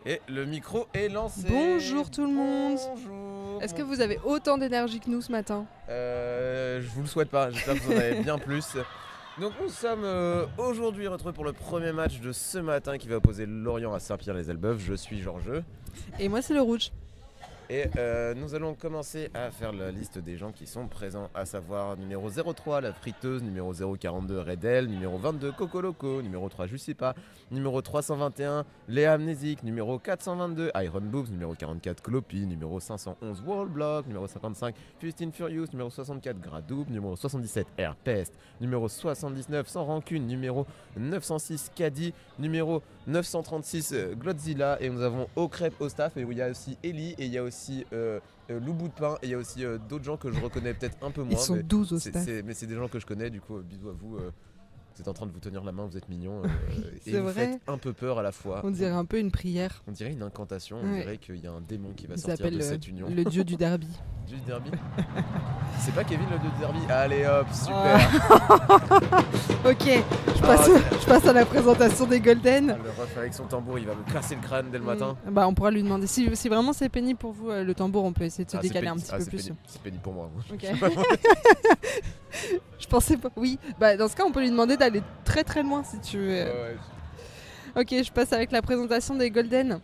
Et le micro est lancé. Bonjour tout le monde. Bonjour. Est-ce que vous avez autant d'énergie que nous ce matin? Je vous le souhaite pas, j'espère que vous en avez bien plus. Donc nous sommes aujourd'hui retrouvés pour le premier match de ce matin qui va opposer Lorient à Saint-Pierre-les-Elbeuf. Je suis Georges. Et moi c'est le rouge. Et nous allons commencer à faire la liste des gens qui sont présents, à savoir numéro 03, la friteuse, numéro 042, Redel, numéro 22, Coco Loco, numéro 3, je sais pas, numéro 321, Léa Amnésique, numéro 422, Iron Boobs, numéro 44, Cloppy, numéro 511, Wallblock, numéro 55, Fustin Furious, numéro 64, Gradoob, numéro 77, Airpest, numéro 79, Sans Rancune, numéro 906, Caddy, numéro 936, Glotzilla, et nous avons Au Crêpe au staff, et où il y a aussi Ellie, et il y a aussi Lou Bout de Pain, et il y a aussi d'autres gens que je reconnais peut-être un peu moins. Ils sont 12 au staff. Mais c'est des gens que je connais, du coup bisous à vous. Vous êtes en train de vous tenir la main, vous êtes mignons. Et C'est vous vrai. faites un peu peur à la fois. On dirait un peu une prière. On dirait une incantation, on Ouais. dirait qu'il y a un démon qui va Il sortir s'appelle de cette union. le dieu du derby. Dieu du derby. C'est pas Kevin le dieu du derby? Allez hop, super. Ok, je passe à la présentation des Golden. Le ref avec son tambour, il va me casser le crâne dès le matin. Bah on pourra lui demander. Si vraiment c'est pénible pour vous le tambour, on peut essayer de se C'est décaler un pénible. petit peu C'est plus. pénible. C'est pénible pour moi. Ok. Je pensais pas. Oui, bah dans ce cas on peut lui demander d'aller très très loin si tu veux. Ouais. Ok, je passe avec la présentation des Golden.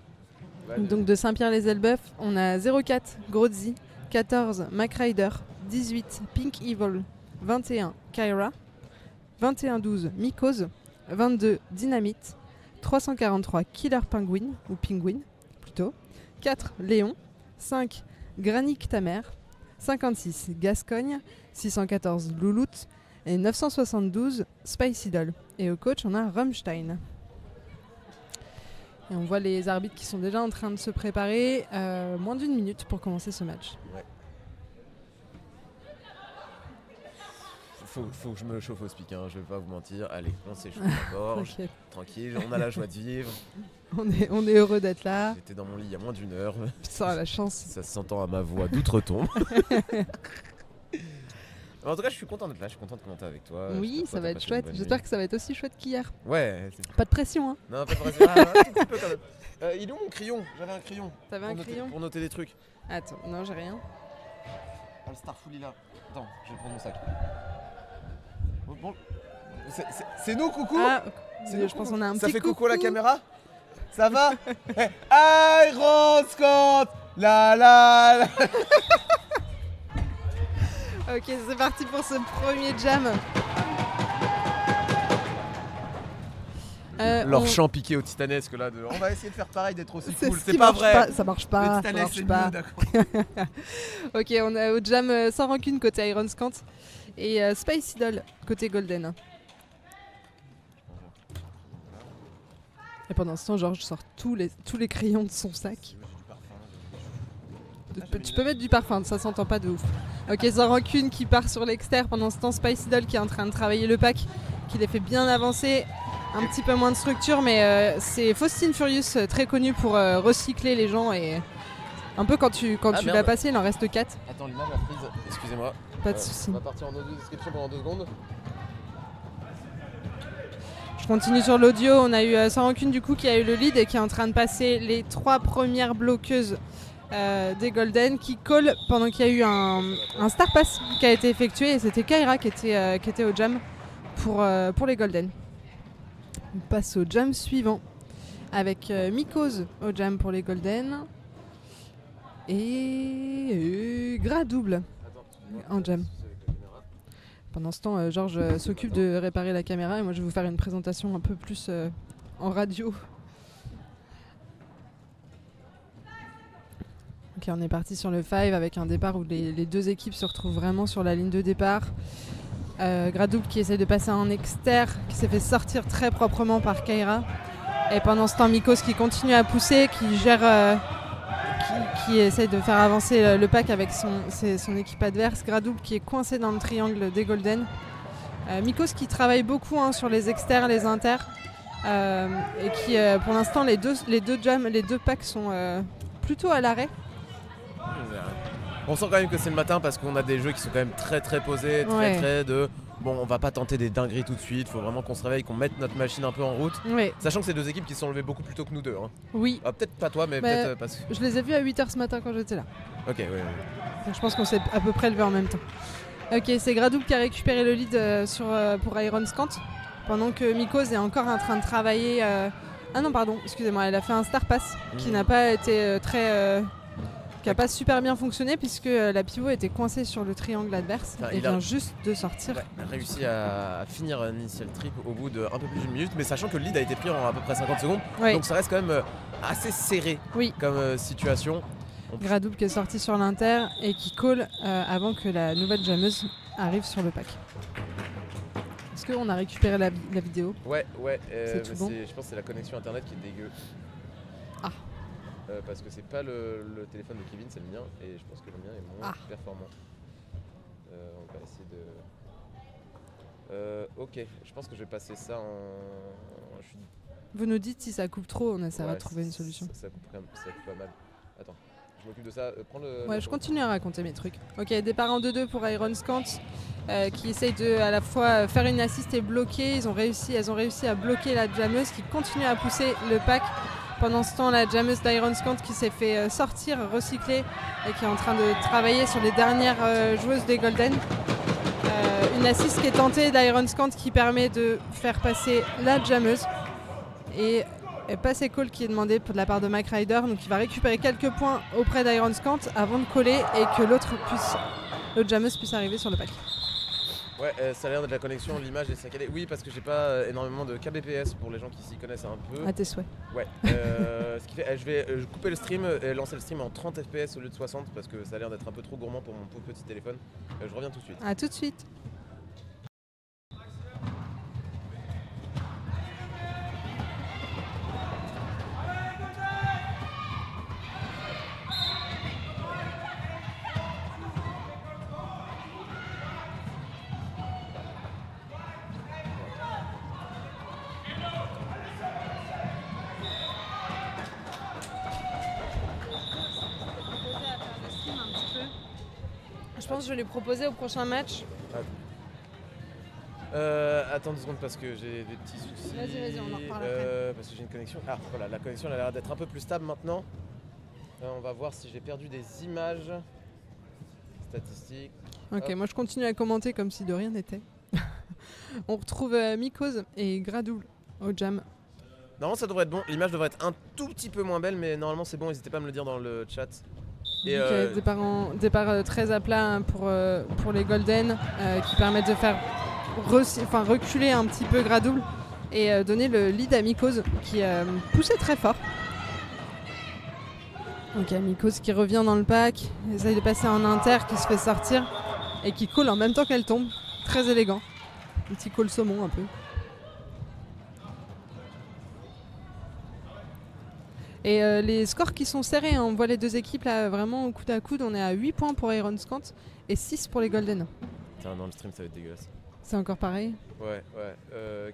Ouais, Donc de Saint-Pierre-les-Elbeuf, on a 04 Grozzi, 14 MacRider, 18 Pink Evil, 21 Kyra, 21-12 Mycose, 22 Dynamite, 343 Killer Penguin, ou Penguin plutôt, 4 Léon, 5 Granic Tamer, 56 Gascogne, 614 Louloute et 972 Spicy Doll. Et au coach, on a Rammstein. Et on voit les arbitres qui sont déjà en train de se préparer. Moins d'1 minute pour commencer ce match. Ouais. Faut que je me chauffe au speak, hein, je vais pas vous mentir. Allez, on s'échauffe d'abord. Ok. Tranquille, on a la joie de vivre. On est heureux d'être là. J'étais dans mon lit il y a moins d'1 heure. Putain, la chance. Ça s'entend à ma voix d'outre-tombe. En tout cas, je suis content d'être là, je suis content de commenter avec toi. Oui, ça va être chouette. J'espère que ça va être aussi chouette qu'hier. Ouais. Pas de pression, hein. Non, pas de pression. Un tout petit peu quand même. Il est où mon crayon? J'avais un crayon. T'avais un crayon? Pour noter des trucs. Attends, non, j'ai rien. Ah, le Starfully là. Attends, je vais prendre mon sac. Bon. C'est nous, coucou? Ah, C'est nous, je pense coucou. qu'on a un Ça petit fait coucou. coucou à la caméra? Ça va? Iron Scott. La la la. Ok, c'est parti pour ce premier jam. Leur chant piqué au titanesque là. On va essayer de faire pareil, d'être aussi cool. ce C'est qui pas marche vrai. Ça marche Le pas. Ça titanesque, marche c'est pas. mieux, d'accord. Ok, on a au jam Sans Rancune côté Iron Scant et Spicy Doll côté Golden. Et pendant ce temps, Georges sort tous les crayons de son sac. Tu peux mettre du parfum, ça s'entend pas de ouf. Ok, Sans Rancune qui part sur l'extérieur. Pendant ce temps, Spicy Doll qui est en train de travailler le pack, qui les fait bien avancer. Un petit peu moins de structure, mais c'est Faustine Furious, très connu pour recycler les gens. Et un peu quand tu merde. l'as passé, il en reste 4. Attends, l'image a prise. Excusez-moi. Pas de soucis. On va partir en audio description pendant 2 secondes. Je continue sur l'audio. On a eu Sans Rancune du coup qui a eu le lead et qui est en train de passer les 3 premières bloqueuses des Golden qui collent pendant qu'il y a eu un Star Pass qui a été effectué et c'était Kyra qui était au jam pour les Golden. On passe au jam suivant avec Mycose au jam pour les Golden et Gradoob en jam. Pendant ce temps, Georges s'occupe de réparer la caméra et moi je vais vous faire une présentation un peu plus en radio. Ok, on est parti sur le 5 avec un départ où les deux équipes se retrouvent vraiment sur la ligne de départ. Gradoob qui essaie de passer en externe, qui s'est fait sortir très proprement par Kyra. Et pendant ce temps, Mycose qui continue à pousser, qui gère, qui essaie de faire avancer le pack avec son équipe adverse. Gradoob qui est coincé dans le triangle des Golden. Mycose qui travaille beaucoup sur les externes, les inters. Et qui, pour l'instant, les deux packs sont plutôt à l'arrêt. On sent quand même que c'est le matin parce qu'on a des jeux qui sont quand même très très posés, très Ouais. très de bon, on va pas tenter des dingueries tout de suite, faut vraiment qu'on se réveille, qu'on mette notre machine un peu en route. Ouais. Sachant que c'est deux équipes qui se sont levées beaucoup plus tôt que nous deux. Hein. Oui. Ah, peut-être pas toi, mais peut-être parce que... Je les ai vus à 8h ce matin quand j'étais là. Ok, ouais. Donc, je pense qu'on s'est à peu près levé en même temps. Ok, c'est Gradoul qui a récupéré le lead pour Iron Scant, pendant que Mikos est encore en train de travailler... Ah non, pardon, excusez-moi, elle a fait un Star Pass qui n'a pas été qui n'a pas super bien fonctionné puisque la pivot était coincée sur le triangle adverse et vient juste de sortir. Ouais, elle a réussi à finir l'initial trip au bout d'un peu plus d'une minute, mais sachant que le lead a été pris en à peu près 50 secondes, donc ça reste quand même assez serré comme situation. Gradoul qui est sorti sur l'inter et qui call avant que la nouvelle jammeuse arrive sur le pack. Est-ce qu'on a récupéré la vidéo? Ouais, c'est tout bon. Je pense que c'est la connexion internet qui est dégueu. Ah. Parce que c'est pas le téléphone de Kevin, c'est le mien, et je pense que le mien est moins performant. On va essayer de... ok, je pense que je vais passer ça en... Vous nous dites si ça coupe trop, on essaiera de trouver une solution. Ça coupe quand même, ça coupe pas mal. Attends, je m'occupe de ça. Prends le... Ouais, je continue à raconter mes trucs. Ok, départ en 2-2 pour Iron Scant, qui essaye de à la fois faire une assist et bloquer. Elles ont réussi à bloquer la jammeuse qui continue à pousser le pack. Pendant ce temps, la jammeuse d'Iron Scant qui s'est fait sortir, recycler et qui est en train de travailler sur les dernières joueuses des Golden. Une assist qui est tentée d'Iron Scant qui permet de faire passer la jammeuse. Et pass et call qui est demandé de la part de Mac Rider. Donc il va récupérer quelques points auprès d'Iron Scant avant de coller et que l'autre jammeuse puisse arriver sur le pack. Ouais, ça a l'air d'être la connexion, l'image est saccadée. Oui, parce que j'ai pas énormément de kbps pour les gens qui s'y connaissent un peu. À tes souhaits. Ouais. Ce qui fait, je vais couper le stream et lancer le stream en 30 fps au lieu de 60 parce que ça a l'air d'être un peu trop gourmand pour mon pauvre petit téléphone. Je reviens tout de suite. À tout de suite. Je pense que je vais lui proposer au prochain match. Attends 2 secondes parce que j'ai des petits soucis. Vas-y, on en reparle après. Parce que j'ai une connexion. Ah voilà, la connexion elle a l'air d'être un peu plus stable maintenant. On va voir si j'ai perdu des images. Statistiques. Ok, moi je continue à commenter comme si de rien n'était. On retrouve Mikos et Gradoul au jam. Normalement ça devrait être bon, l'image devrait être un tout petit peu moins belle, mais normalement c'est bon, n'hésitez pas à me le dire dans le chat. Et départ très à plat pour les Golden qui permettent de faire reculer un petit peu Gradoul et donner le lead à Mikos qui poussait très fort. Donc Mikos qui revient dans le pack, essaye de passer en inter qui se fait sortir et qui call en même temps qu'elle tombe. Très élégant. Un petit call saumon un peu. Et les scores qui sont serrés, hein, on voit les deux équipes là vraiment au coude à coude. On est à 8 points pour Iron Scant et 6 pour les Golden. Putain, dans le stream ça va être dégueulasse. C'est encore pareil? Ouais.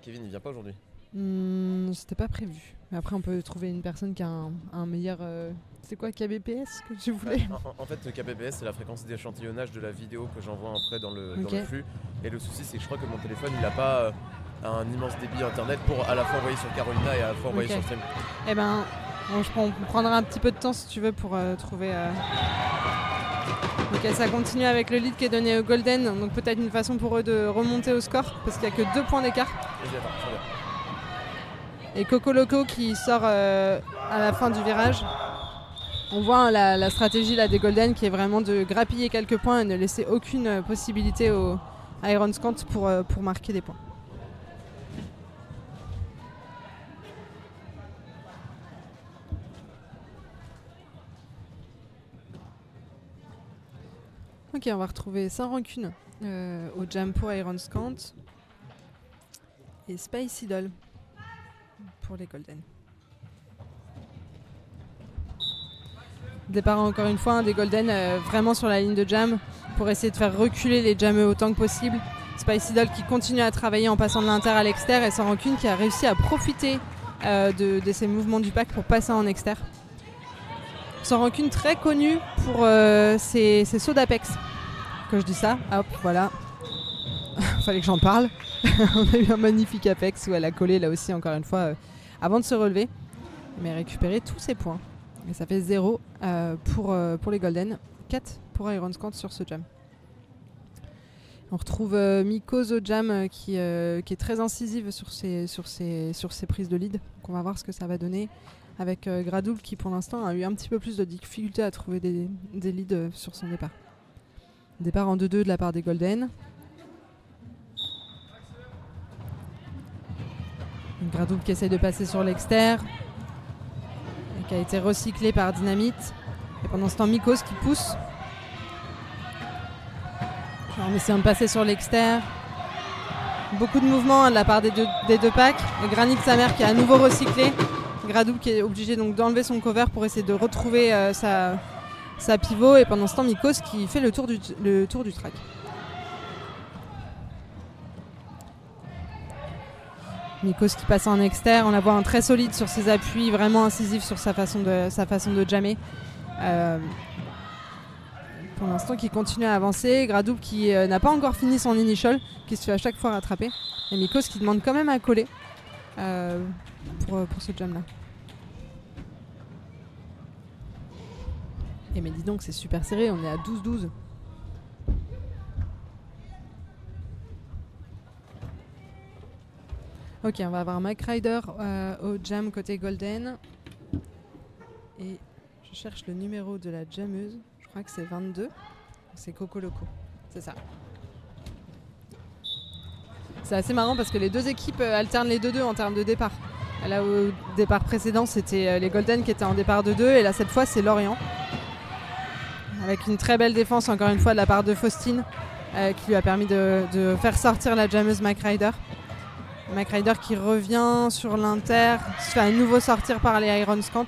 Kevin il vient pas aujourd'hui. C'était pas prévu. Mais après on peut trouver une personne qui a un meilleur... C'est quoi KBPS que tu voulais? En fait KBPS c'est la fréquence d'échantillonnage de la vidéo que j'envoie après dans le flux. Et le souci c'est que je crois que mon téléphone il a pas un immense débit internet pour à la fois envoyer sur Carolina et à la fois envoyer sur stream. Eh ben... Bon, on prendra un petit peu de temps si tu veux pour trouver... Ok, ça continue avec le lead qui est donné au Golden, donc peut-être une façon pour eux de remonter au score parce qu'il n'y a que 2 points d'écart. Et Coco Loco qui sort à la fin du virage. On voit hein, la stratégie là, des Golden qui est vraiment de grappiller quelques points et ne laisser aucune possibilité au Iron Scant pour marquer des points. Ok, on va retrouver Sans Rancune au jam pour Iron Scant et Space Idol pour les Golden. Départ encore une fois des Golden vraiment sur la ligne de jam pour essayer de faire reculer les jammeux autant que possible. Space Idol qui continue à travailler en passant de l'inter à l'extérieur et Sans Rancune qui a réussi à profiter de ces mouvements du pack pour passer en extérieur. Sans Rancune très connu pour ses sauts d'Apex. Que je dis ça, hop, voilà. fallait que j'en parle. On a eu un magnifique apex où elle a collé là aussi encore une fois avant de se relever, mais récupérer tous ses points. Et ça fait 0 pour les Golden, 4 pour Ironscant sur ce jam. On retrouve Mikos au jam qui est très incisive sur ses prises de lead. Donc on va voir ce que ça va donner avec Gradul qui pour l'instant a eu un petit peu plus de difficulté à trouver des leads sur son départ. Départ en 2-2 de la part des Golden. Gradul qui essaye de passer sur l'extérieur et qui a été recyclé par Dynamite. Et pendant ce temps Mikos qui pousse. En essayant de passer sur l'extérieur. Beaucoup de mouvements de la part des deux packs. Et Granit sa mère qui a à nouveau recyclé. Gradul qui est obligé donc d'enlever son cover pour essayer de retrouver sa pivot. Et pendant ce temps Mikos qui fait le tour du track. Mikos qui passe en extérieur. On la voit un très solide sur ses appuis, vraiment incisif sur sa façon de jammer. Pour l'instant qui continue à avancer. Gradul qui n'a pas encore fini son initial, qui se fait à chaque fois rattraper. Et Mikos qui demande quand même à coller pour ce jam là. Et mais dis donc c'est super serré, on est à 12-12. Ok, on va avoir Mike Ryder au jam côté Golden. Et je cherche le numéro de la jammeuse. Je crois que c'est 22. C'est Coco Loco. C'est ça. C'est assez marrant parce que les deux équipes alternent les 2-2 en termes de départ. Là, au départ précédent, c'était les Golden qui étaient en départ de 2. Et là, cette fois, c'est Lorient. Avec une très belle défense, encore une fois, de la part de Faustine, qui lui a permis de faire sortir la jammeuse Mike Ryder. Mike Ryder qui revient sur l'inter, se fait à nouveau sortir par les Ironscant.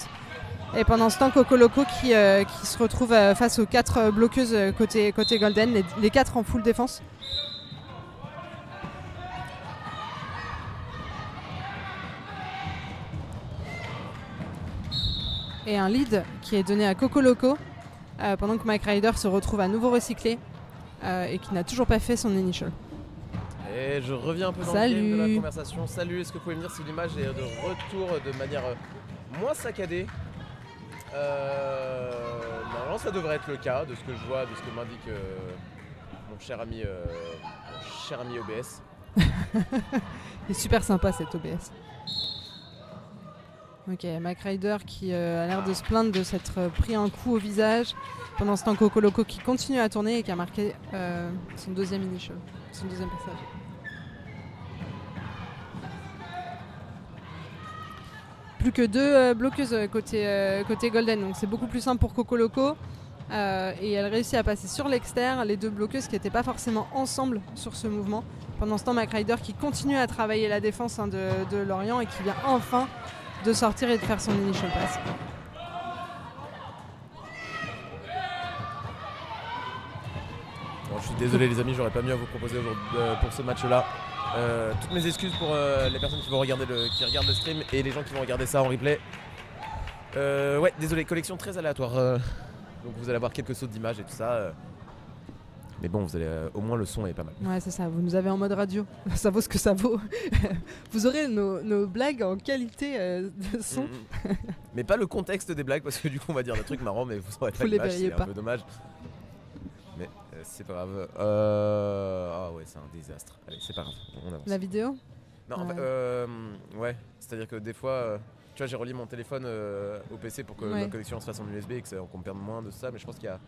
Et pendant ce temps, Coco Loco qui se retrouve face aux 4 bloqueuses côté Golden, les 4 en full défense. Et un lead qui est donné à Coco Loco pendant que Mike Ryder se retrouve à nouveau recyclé et qui n'a toujours pas fait son initial. Et je reviens un peu dans le game de la conversation. Salut, est-ce que vous pouvez me dire si l'image est de retour de manière moins saccadée? Normalement ça devrait être le cas de ce que je vois, de ce que m'indique mon cher ami OBS. Il est super sympa cet OBS. Ok, Mike Ryder qui a l'air de se plaindre de s'être pris un coup au visage. Pendant ce temps, Coco Loco qui continue à tourner et qui a marqué son deuxième initial, son deuxième passage. Plus que 2 bloqueuses côté Golden, donc c'est beaucoup plus simple pour Coco Loco. Et elle réussit à passer sur l'extérieur, les 2 bloqueuses qui n'étaient pas forcément ensemble sur ce mouvement. Pendant ce temps, Mike Ryder qui continue à travailler la défense de Lorient et qui vient enfin de sortir et de faire son initial pass. Bon, je suis désolé les amis, j'aurais pas mieux à vous proposer pour ce match-là. Toutes mes excuses pour les personnes qui regardent le stream et les gens qui vont regarder ça en replay. Ouais, désolé, collection très aléatoire. Donc vous allez avoir quelques sauts d'images et tout ça. Mais bon, vous allez, au moins le son est pas mal. Ouais, c'est ça, vous nous avez en mode radio. Ça vaut ce que ça vaut. Vous aurez nos blagues en qualité de son. Mais pas le contexte des blagues, parce que du coup on va dire des trucs marrants, mais vous aurez pas l'image, c'est un peu dommage. Mais c'est pas grave. Ah ouais, c'est un désastre. Allez, c'est pas grave, on avance. La vidéo? Non, en fait, ouais, c'est-à-dire que des fois, tu vois, j'ai relié mon téléphone au PC pour que la connexion se fasse en USB et qu'on perde moins de ça, mais je pense qu'il y a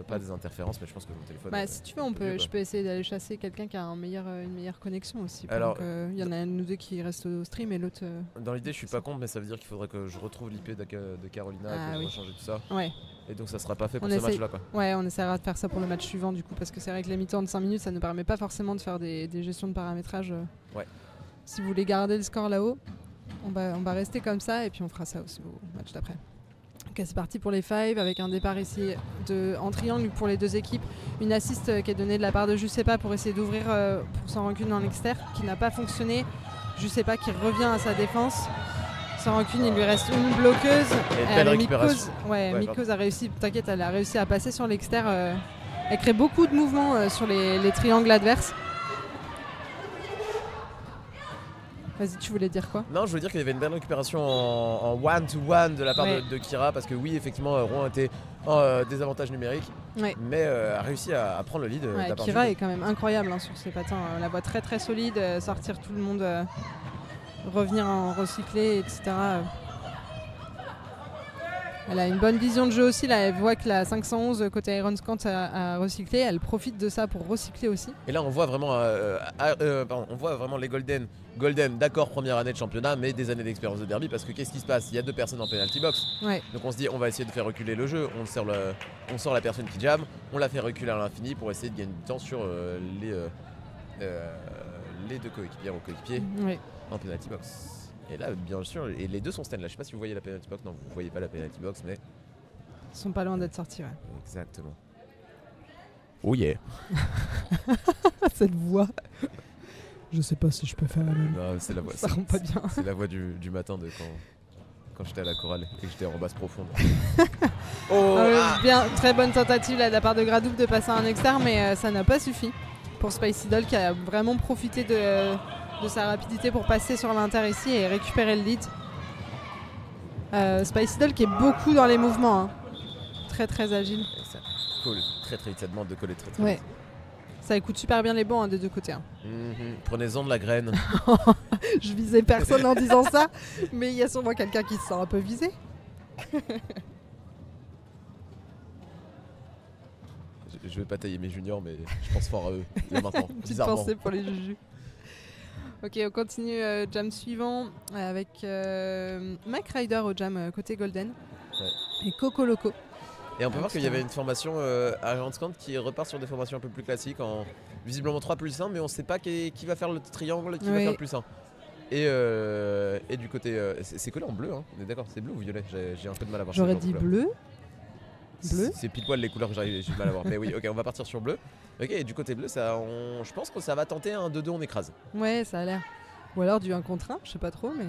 pas des interférences, mais je pense que mon téléphone... Bah, si tu veux, je peux essayer d'aller chasser quelqu'un qui a une meilleure connexion aussi. Alors, il y en a un ou deux qui restent au stream et l'autre... Dans l'idée, je suis pas contre, mais ça veut dire qu'il faudrait que je retrouve l'IP de Carolina et que je rechange tout ça. Ouais. Et donc ça sera pas fait pour ce match-là, quoi. Ouais, on essaiera de faire ça pour le match suivant, du coup, parce que c'est vrai que les mi-temps de 5 minutes, ça ne permet pas forcément de faire des gestions de paramétrage. Ouais. Si vous voulez garder le score là-haut, on va rester comme ça et puis on fera ça aussi au match d'après. Ok, c'est parti pour les 5 avec un départ ici en triangle pour les deux équipes. Une assist qui est donnée de la part de Giuseppa pour essayer d'ouvrir pour Sans Rancune dans l'extérieur, qui n'a pas fonctionné. Giuseppa qui revient à sa défense. Sans Rancune, il lui reste une bloqueuse. Et belle récupération. Mikos a réussi, t'inquiète, elle a réussi à passer sur l'extérieur Elle crée beaucoup de mouvements sur les triangles adverses. Vas-y, tu voulais dire quoi? Non, je veux dire qu'il y avait une belle récupération en one-to-one de la part Ouais. de Kira, parce que oui, effectivement, Rouen était en désavantage numérique, Ouais. mais a réussi à prendre le lead. de Ouais, la part Kira du est quand même incroyable sur ses patins. On la voit très très solide, sortir tout le monde, revenir en recyclé, etc. Elle a une bonne vision de jeu aussi. Là, elle voit que la 511 côté Ironscant a recyclé. Elle profite de ça pour recycler aussi. Et là, on voit vraiment, on voit vraiment les Golden. Golden, d'accord, première année de championnat, mais des années d'expérience de derby, parce que qu'est-ce qui se passe? Il y a 2 personnes en penalty box. Ouais. Donc on se dit, on va essayer de faire reculer le jeu. On sort la personne qui jam, on la fait reculer à l'infini pour essayer de gagner du temps sur les 2 coéquipiers ou coéquipiers Ouais. en penalty box. Et là, bien sûr, et les 2 sont stand là. Je sais pas si vous voyez la penalty box. Non, vous voyez pas la penalty box, mais Ils sont pas loin d'être sortis. Ouais. exactement. Oh yeah. Cette voix. Je sais pas si je peux faire la même. Non, c'est la voix. Ça rend pas bien. C'est la voix du matin de quand j'étais à la chorale et que j'étais en basse profonde. Bien, très bonne tentative là, de la part de Gradoub de passer un externe, mais ça n'a pas suffi pour Spicy Doll qui a vraiment profité de sa rapidité pour passer sur l'inter ici et récupérer le lead. Spicy Doll qui est beaucoup dans les mouvements, hein. Très très agile. Et ça colle très très vite, ça demande de coller très très Ouais. vite. Ça écoute super bien les bancs des 2 côtés. Prenez-en de la graine. Je visais personne en disant ça, mais il y a sûrement quelqu'un qui se sent un peu visé. Je vais pas tailler mes juniors, mais je pense fort à eux, là maintenant, Petite bizarrement. pensée pour les jujus. Ok, on continue jam suivant avec Mike Ryder au jam côté Golden. Ouais. Et Coco Loco. Et on peut voir qu'il y avait une formation à Ironscant qui repart sur des formations un peu plus classiques, en visiblement 3+1, mais on sait pas qui va faire le triangle, qui va faire le +1. Et du côté... c'est collé en bleu, hein. On est d'accord, c'est bleu ou violet? J'ai un peu de mal à voir. J'aurais ces dit couleurs. bleu. Bleu. C'est pile poil les couleurs que j'ai du mal à voir. Mais oui, ok, on va partir sur bleu. Ok, et du côté bleu, je pense que ça va tenter un 2-2, on écrase. Ouais, ça a l'air. Ou alors du 1 contre 1, je sais pas trop, mais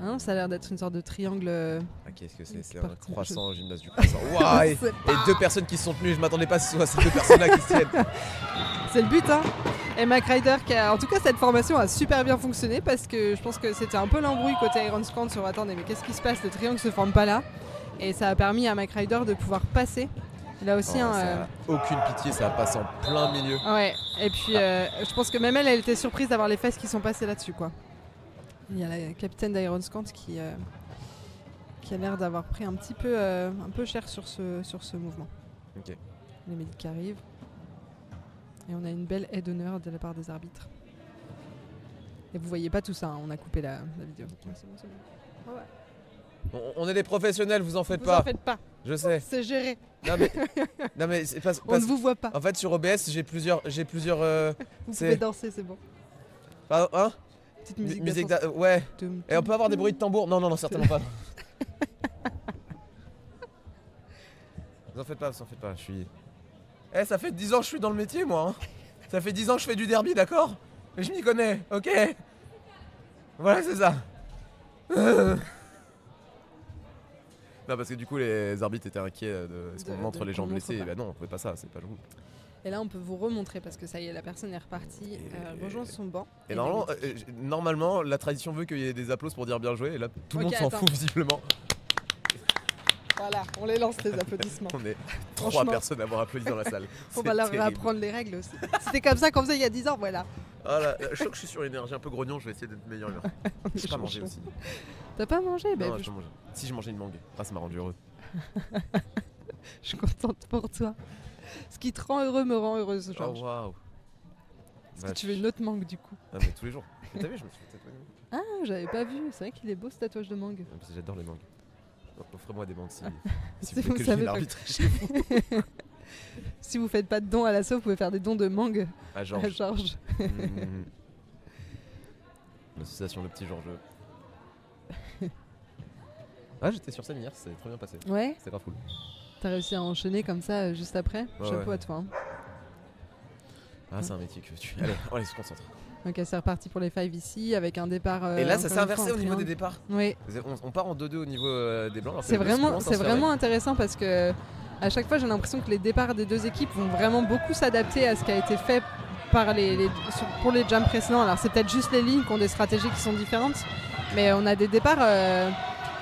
hein, ça a l'air d'être une sorte de triangle. Ah, qu'est-ce que c'est? Qui C'est un part- croissant au gymnase du croissant. Waouh, et Je sais 2 personnes qui se sont tenues, je m'attendais pas à ce que ce soit ces 2 personnes-là qui se tiennent. C'est le but, hein. Et Mike Ryder, en tout cas, cette formation a super bien fonctionné parce que je pense que c'était un peu l'embrouille côté Ironscant sur attendez, mais qu'est-ce qui se passe? Le triangle se forme pas là. Et ça a permis à Mike Ryder de pouvoir passer. Il a aussi Ça a aucune pitié, ça passe en plein milieu. Ouais, et puis je pense que même elle était surprise d'avoir les fesses qui sont passées là-dessus, quoi. Il y a la capitaine d'Ironscant qui a l'air d'avoir pris un peu cher sur ce mouvement. Ok. Les médics qui arrivent. Et on a une belle aide d'honneur de la part des arbitres. Et vous voyez pas tout ça, hein, on a coupé la vidéo. Ouais, c'est bon. Ouais. On est des professionnels, vous en faites Vous pas. en faites pas, Je sais. c'est géré. Non mais c'est pas. On ne vous voit pas. En fait, sur OBS, j'ai plusieurs. Vous pouvez danser, c'est bon. Hein? Petite musique. Musique d'ascenseur. ouais. Tum, Et on peut avoir des bruits de tambour? Non, certainement pas. Vous en faites pas, je suis... ça fait 10 ans que je suis dans le métier, moi. Hein. Ça fait 10 ans que je fais du derby, d'accord? Mais je m'y connais, ok? Voilà, c'est ça. Non, parce que du coup, les arbitres étaient inquiets de ce qu'on montre les gens qu'on montre blessés. pas. Et bah non, on fait pas ça, c'est pas le goût. Et là, on peut vous remontrer parce que ça y est, la personne est repartie, rejoint son banc. Et normalement, la tradition veut qu'il y ait des applaudissements pour dire bien joué. Et là, tout le monde s'en attends. fout visiblement. Voilà, on les lance les applaudissements. On est 3 Franchement. personnes à avoir applaudi dans la salle. On C'est va leur terrible. apprendre les règles aussi. C'était comme ça qu'on faisait il y a 10 ans, voilà. Ah là, je sens que je suis sur une énergie un peu grognon, je vais essayer d'être meilleur. Je pas manger aussi. T'as pas mangé? Non, je mange. Si j'ai mangé une mangue, ça m'a rendu heureux. Je suis contente pour toi. Ce qui te rend heureux me rend heureuse, Oh Georges. waouh. Est-ce que tu veux une autre mangue du coup? Ah mais tous les jours. Mais t'as vu, je me suis fait tatouer. Ah, j'avais pas vu. C'est vrai qu'il est beau ce tatouage de mangue. J'adore les mangues. Offrez-moi des mangues si Si vous vous voulez que je savez vienne pas. arbitrer chez vous. Si vous faites pas de dons à l'assaut, vous pouvez faire des dons de mangue Ah à Georges. Georges. L'association Le Petit Georges. Ah, j'étais sur scène hier, ça s'est très bien passé. Ouais, C'est grave cool. t'as réussi à enchaîner comme ça juste après. Ouais, Chapeau ouais. à toi. Hein. Ah, c'est un métier que tu... Allez, on se concentre. Ok, c'est reparti pour les 5 ici avec un départ. Et là, ça encore s'est une inversé fois en au niveau des triangle. départs. Oui, On part en 2-2 au niveau des blancs. alors que c'est les bleus, vraiment, commencent à se faire intéressant parce que à chaque fois j'ai l'impression que les départs des deux équipes vont vraiment beaucoup s'adapter à ce qui a été fait par pour les jams précédents. Alors c'est peut-être juste les lignes qui ont des stratégies qui sont différentes, mais on a des départs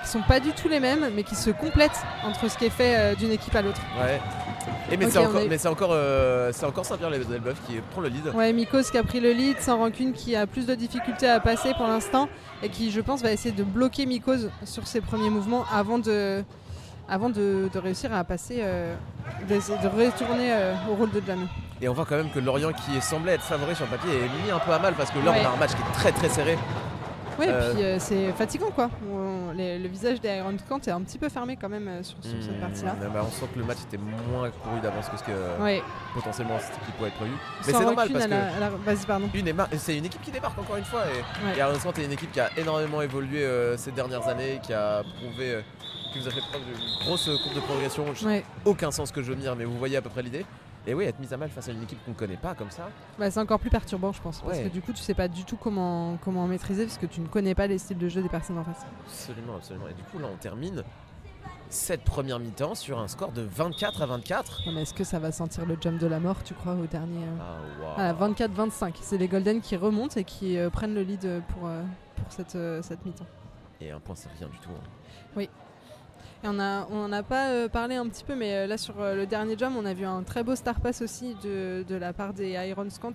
qui sont pas du tout les mêmes, mais qui se complètent entre ce qui est fait d'une équipe à l'autre. Ouais. Mais c'est encore Saint-Pierre-les-Elbeuf qui prend le lead. Ouais, Mikos qui a pris le lead, Sans Rancune qui a plus de difficultés à passer pour l'instant et qui, je pense, va essayer de bloquer Mikos sur ses premiers mouvements avant de réussir à passer, de retourner au rôle de jam. Et on voit quand même que Lorient, qui semblait être favori sur le papier, est mis un peu à mal parce que là, on a un match qui est très très serré. Oui, et puis c'est fatigant quoi. Le visage des Iron Kant est un petit peu fermé quand même sur cette partie-là. On sent que le match était moins couru d'avance que ce que potentiellement ce qui pourrait être prévu. Mais c'est normal parce que vas-y, pardon. C'est une équipe qui débarque encore une fois. Et Iron Kant est une équipe qui a énormément évolué ces dernières années, qui a prouvé, qui vous a fait preuve d'une grosse courbe de progression. Aucun sens que je veux dire, mais vous voyez à peu près l'idée. Et oui, être mise à mal face à une équipe qu'on ne connaît pas comme ça. C'est encore plus perturbant, je pense. Parce que du coup, tu sais pas du tout comment maîtriser parce que tu ne connais pas les styles de jeu des personnes en face. Absolument, absolument. Et du coup, là, on termine cette première mi-temps sur un score de 24-24. Mais est-ce que ça va sentir le jump de la mort, tu crois, au dernier 24-25. C'est les Golden qui remontent et qui prennent le lead pour cette mi-temps. Et un point, c'est rien du tout. Oui. Et on en a pas parlé un petit peu, mais là sur le dernier jam, on a vu un très beau star pass aussi de la part des Iron Scant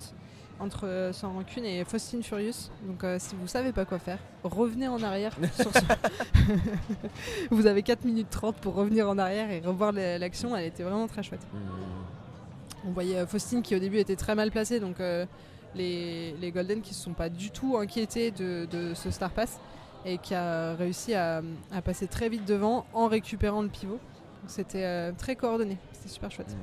entre Sans Rancune et Faustine Furious. Donc si vous savez pas quoi faire, revenez en arrière. Vous avez 4 minutes 30 pour revenir en arrière et revoir l'action, elle était vraiment très chouette. On voyait Faustine qui au début était très mal placée, donc les Golden qui se sont pas du tout inquiétés de ce star pass et qui a réussi à passer très vite devant en récupérant le pivot. Donc c'était très coordonné, c'était super chouette.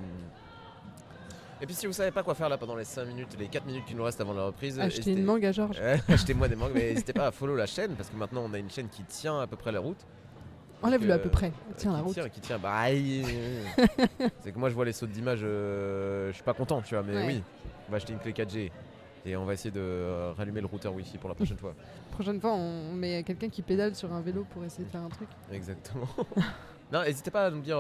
Et puis si vous savez pas quoi faire là pendant les 5 minutes, les 4 minutes qui nous restent avant la reprise, achetez une mangue à Georges. Achetez-moi des mangues, mais n'hésitez pas à follow la chaîne parce que maintenant on a une chaîne qui tient à peu près la route. Enlève-le à peu près, tient la route. Qui tient, c'est que moi je vois les sautes d'image, je suis pas content, tu vois, mais oui, on va acheter une clé 4G. Et on va essayer de rallumer le routeur Wi-Fi pour la prochaine fois. Prochaine fois, on met quelqu'un qui pédale sur un vélo pour essayer de faire un truc. Exactement. Non, n'hésitez pas à nous dire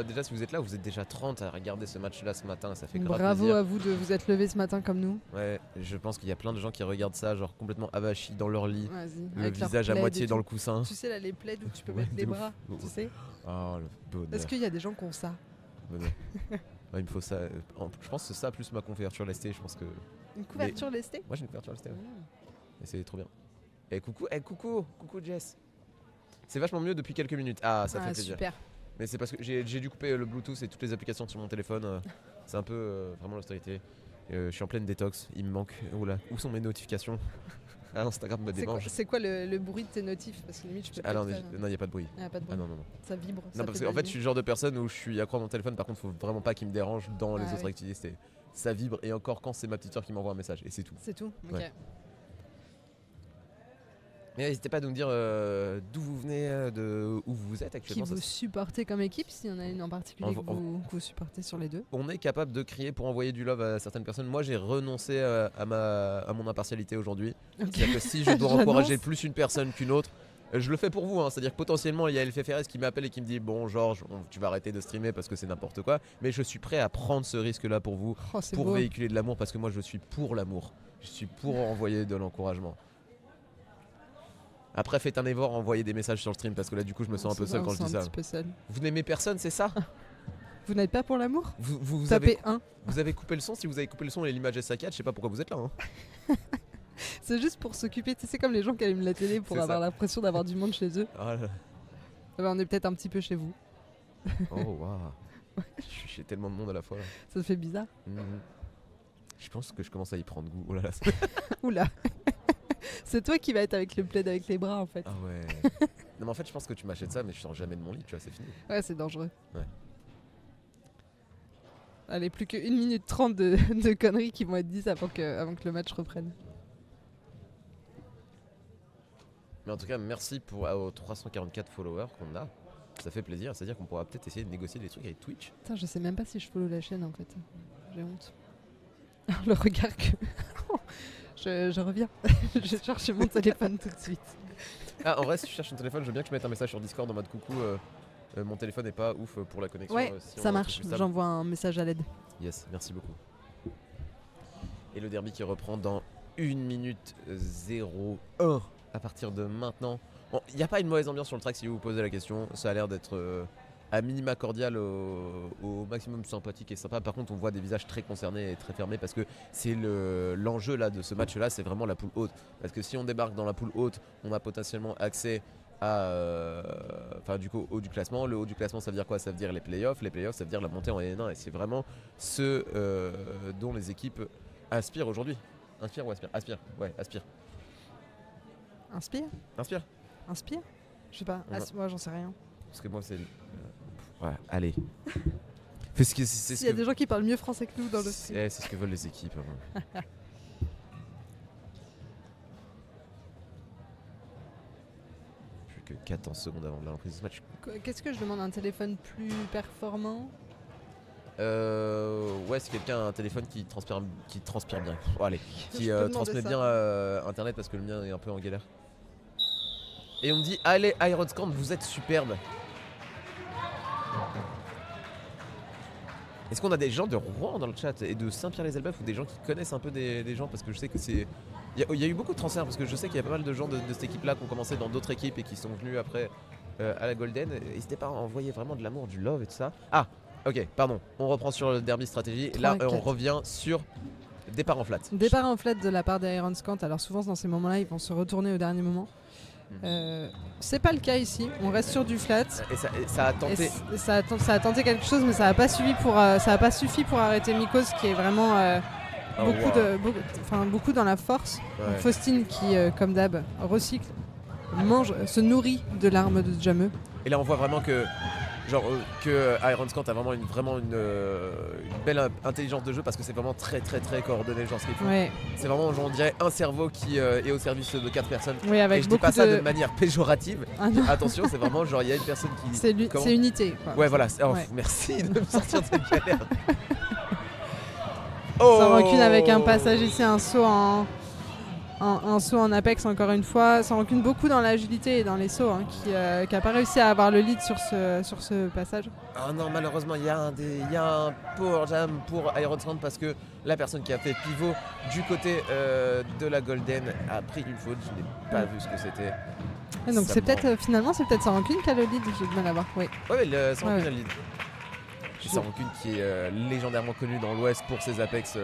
déjà si vous êtes là, vous êtes déjà 30 à regarder ce match-là ce matin, ça fait grave Bravo plaisir. À vous de vous être levés ce matin comme nous. Ouais, je pense qu'il y a plein de gens qui regardent ça, genre complètement avachis dans leur lit, le avec visage à moitié dans le coussin. Tu sais là, les plaids où tu peux mettre les bras, tu sais. Oh, le bonheur. Est-ce qu'il y a des gens qui ont ça? Bonheur. Il me faut ça. Je pense que c'est ça plus ma couverture lestée, je pense que... Une couverture lestée? Moi j'ai une couverture lestée, et c'est trop bien. Et coucou Jess. C'est vachement mieux depuis quelques minutes. Ah, ça fait plaisir. Super. Mais c'est parce que j'ai dû couper le Bluetooth et toutes les applications sur mon téléphone. C'est un peu vraiment l'austérité. Je suis en pleine détox, il me manque. Oula, où sont mes notifications? Instagram me démange. C'est quoi le bruit de tes notifs? Parce que limite je peux non, il n'y a pas de bruit. Il n'y a pas de bruit. Non. Ça vibre. Non, parce qu'en fait je suis le genre de personne où je suis accro à mon téléphone, par contre faut vraiment pas qu'il me dérange dans les autres activités. Ça vibre et encore quand c'est ma petite soeur qui m'envoie un message et c'est tout. C'est tout, ok. Ouais. Mais n'hésitez pas à nous dire d'où vous venez, où vous êtes actuellement. Qui vous supportez comme équipe, s'il y en a une en particulier que vous supportez sur les deux. On est capable de crier pour envoyer du love à certaines personnes. Moi j'ai renoncé à mon impartialité aujourd'hui. C'est-à-dire que si je dois encourager plus une personne qu'une autre, je le fais pour vous, c'est-à-dire que potentiellement il y a LFFRS qui m'appelle et qui me dit bon Georges, tu vas arrêter de streamer parce que c'est n'importe quoi, mais je suis prêt à prendre ce risque-là pour vous, pour véhiculer de l'amour, parce que moi je suis pour l'amour, je suis pour envoyer de l'encouragement. Après faites un effort, envoyez des messages sur le stream parce que là du coup je me sens un peu seul quand je dis ça. Vous n'aimez personne, c'est ça? Vous n'êtes pas pour l'amour? Vous Tapez avez, vous avez coupé le son, si vous avez coupé le son et l'image est saccade, je sais pas pourquoi vous êtes là. C'est juste pour s'occuper, c'est comme les gens qui allument la télé pour avoir l'impression d'avoir du monde chez eux. On est peut-être un petit peu chez vous. Oh waouh. Je suis chez tellement de monde à la fois là. Ça fait bizarre. Je pense que je commence à y prendre goût. Oh là là. Oula. C'est toi qui vas être avec le plaid avec les bras en fait. Ah ouais. Non mais en fait je pense que tu m'achètes ça mais je sors jamais de mon lit, tu vois, c'est fini. Ouais, c'est dangereux. Ouais. Allez, plus que 1 minute 30 de conneries qui vont être dites avant que le match reprenne. Mais en tout cas, merci aux 344 followers qu'on a. Ça fait plaisir, c'est-à-dire qu'on pourra peut-être essayer de négocier des trucs avec Twitch. Putain, je sais même pas si je follow la chaîne en fait. J'ai honte. Le regard que... je reviens. Je cherche mon téléphone tout de suite. Ah, en vrai, si tu cherches ton téléphone, je veux bien que tu mettes un message sur Discord en mode coucou. Mon téléphone n'est pas ouf pour la connexion. Ouais, si on ça a un marche. truc plus stable. J'envoie un message à l'aide. Yes, merci beaucoup. Et le derby qui reprend dans 1 minute 01 à partir de maintenant. Bon, il n'y a pas une mauvaise ambiance sur le track si vous vous posez la question. Ça a l'air d'être à minima cordial, au maximum sympathique et sympa. Par contre, on voit des visages très concernés et très fermés parce que c'est l'enjeu là de ce match-là, c'est vraiment la poule haute. Parce que si on débarque dans la poule haute, on a potentiellement accès du coup haut du classement. Le haut du classement, ça veut dire quoi? Ça veut dire les playoffs. Les playoffs, ça veut dire la montée en N1 et c'est vraiment ce dont les équipes aspirent aujourd'hui. Inspire ou aspire? Aspire, ouais, aspire. Inspire? Inspire. Je sais pas. Ouais. Moi, j'en sais rien. Parce que moi, c'est. Ouais, allez. Fais ce que c'est. Il y a des gens qui parlent mieux français que nous dans le stream. C'est ce que veulent les équipes. Hein. Plus que 14 secondes avant la reprise de ce match. Qu'est-ce que je demande? Un téléphone plus performant? Ouais, si quelqu'un a un téléphone qui transpire bien. Oh, allez, qui Je peux demander transmet ça. bien internet parce que le mien est un peu en galère. Et on me dit, allez, Ironscamp, vous êtes superbe. Est-ce qu'on a des gens de Rouen dans le chat et de Saint-Pierre-les-Elbeuf ou des gens qui connaissent un peu des gens? Parce que je sais que c'est. Il y a eu beaucoup de transferts parce que je sais qu'il y a pas mal de gens de cette équipe-là qui ont commencé dans d'autres équipes et qui sont venus après à la Golden. N'hésitez pas à envoyer vraiment de l'amour, du love et tout ça. Ah, ok, pardon. On reprend sur le derby stratégie. Là, 3-4. on revient sur départ en flat. Départ en flat de la part des Ironscant. Alors souvent dans ces moments-là, ils vont se retourner au dernier moment. C'est pas le cas ici. On reste sur du flat. Et ça a tenté. Et ça a tenté quelque chose, mais ça n'a pas suffi pour arrêter Mikos, qui est vraiment beaucoup dans la force. Ouais. Donc Faustine qui, comme d'hab, recycle, se nourrit de l'arme de Jameux. Et là, on voit vraiment que. Ironscant a vraiment une belle intelligence de jeu parce que c'est vraiment très très très coordonné genre ce qu'ils font. Ouais. C'est vraiment genre, on dirait un cerveau qui est au service de 4 personnes. Oui, avec Et je dis beaucoup pas ça de de manière péjorative. Ah non. Attention, c'est vraiment genre il y a une personne qui. C'est Comment unité, quoi. Ouais voilà, oh, Ouais. merci de me sortir de cette galère. Sans rancune avec un passage ici, un saut en apex encore une fois. Sans rancune beaucoup dans l'agilité et dans les sauts, qui a pas réussi à avoir le lead sur ce passage. Oh non, malheureusement, il y a un power jam pour Ironscant parce que la personne qui a fait pivot du côté de la Golden a pris une faute. Je n'ai pas vu ce que c'était. Et donc Ça c'est me peut-être finalement c'est peut-être Sans rancune qui a le lead, j'ai du mal à voir. Oui. Ouais, Sans rancune Ouais. a le lead. Sans rancune qui est légendairement connu dans l'Ouest pour ses apex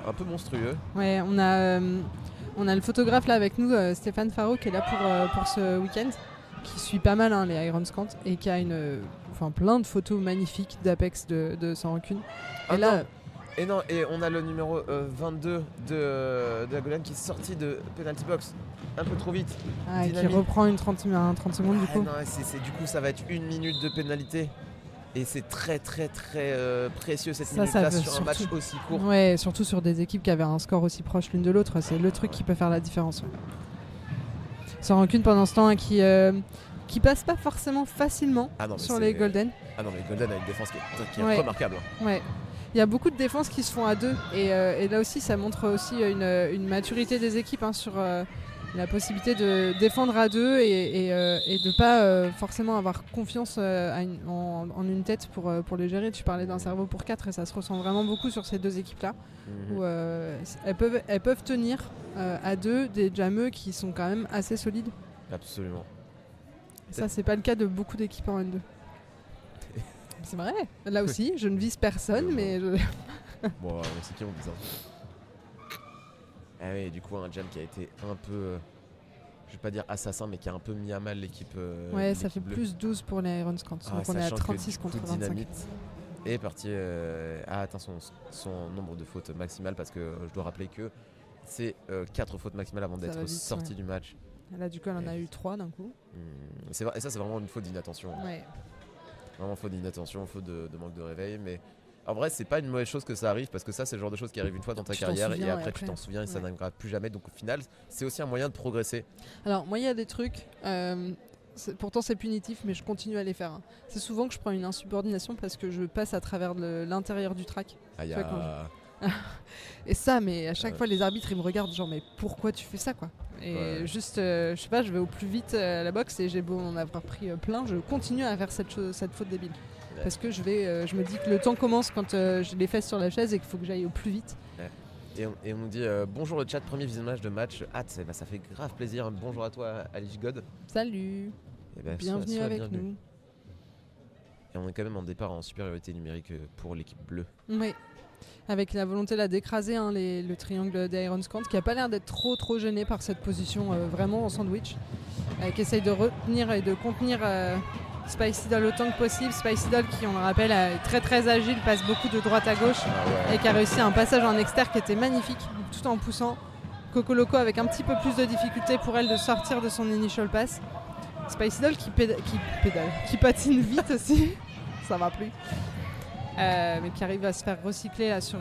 un peu monstrueux. Ouais, on a le photographe là avec nous, Stéphane Faro, qui est là pour ce week-end, qui suit pas mal les Ironscant et qui a plein de photos magnifiques d'Apex de Sans rancune. Ah Et là, Et on a le numéro 22 de la Golden qui est sorti de penalty box un peu trop vite. qui Dynamique. reprend un 30 secondes du coup. Non, du coup ça va être 1 minute de pénalité. Et c'est très très très précieux cette minute-là veut sur un match surtout- aussi court. Ouais, surtout sur des équipes qui avaient un score aussi proche l'une de l'autre, c'est le truc qui peut faire la différence. Ouais. Sans rancune pendant ce temps qui passe pas forcément facilement Ah non, mais sur c'est- les Golden. Ah non mais Golden a une défense qui est Ouais. remarquable. Ouais. Il y a beaucoup de défenses qui se font à deux et là aussi ça montre aussi une maturité des équipes sur la possibilité de défendre à deux et de pas forcément avoir confiance en une tête pour les gérer. Tu parlais d'un cerveau pour 4 et ça se ressent vraiment beaucoup sur ces deux équipes-là où elles peuvent tenir à deux des Jameux qui sont quand même assez solides. Absolument. Et ça c'est pas le cas de beaucoup d'équipes en N2. C'est vrai, là aussi je ne vise personne mais Bon, c'est qui on dit ça? Ah oui, du coup un jam qui a été un peu, je vais pas dire assassin, mais qui a un peu mis à mal l'équipe. ouais, ça l'équipe fait bleue. plus 12 pour les Ironscant. Donc on est à Sachant que 36 du coup, contre 25. Dynamite est parti a atteint son nombre de fautes maximales parce que je dois rappeler que c'est 4 fautes maximales avant Ça d'être va vite, sorti ouais. du match. Là du coup elle en a eu 3 d'un coup. C'est vrai, et ça c'est vraiment une faute d'inattention. Ouais. Vraiment faute d'inattention, faute de manque de réveil. Mais en vrai, c'est pas une mauvaise chose que ça arrive parce que ça, c'est le genre de choses qui arrive une fois dans ta Tu t'en carrière et souviens, après et tu t'en après. souviens et ça Ouais. n'arrivera plus jamais. Donc au final, c'est aussi un moyen de progresser. Alors moi il y a des trucs, pourtant c'est punitif mais je continue à les faire. C'est souvent que je prends une insubordination parce que je passe à travers l'intérieur du track. Aïe, Tu vois, Et ça mais à chaque fois les arbitres ils me regardent genre mais pourquoi tu fais ça quoi. Et juste, je sais pas, je vais au plus vite à la boxe et j'ai beau en avoir pris plein, je continue à faire cette faute débile. Ouais. Parce que je me dis que le temps commence quand j'ai les fesses sur la chaise et qu'il faut que j'aille au plus vite. Ouais. Et on nous dit bonjour le chat, premier visionnage de match. Ça fait grave plaisir. Bonjour à toi, Alice God. Salut, Et ben, bienvenue sois avec bienvenue. nous. Et on est quand même en départ en supériorité numérique pour l'équipe bleue. Oui, avec la volonté là d'écraser le triangle d'Ironscant qui a pas l'air d'être trop gêné par cette position vraiment en sandwich, qui essaye de retenir et de contenir Spicy Doll autant que possible. Spicy Doll qui, on le rappelle, est très agile, passe beaucoup de droite à gauche et qui a réussi un passage en externe qui était magnifique tout en poussant. Cocoloco avec un petit peu plus de difficulté pour elle de sortir de son initial pass. Spicy Doll qui patine vite aussi, ça va plus. Mais qui arrive à se faire recycler là, sur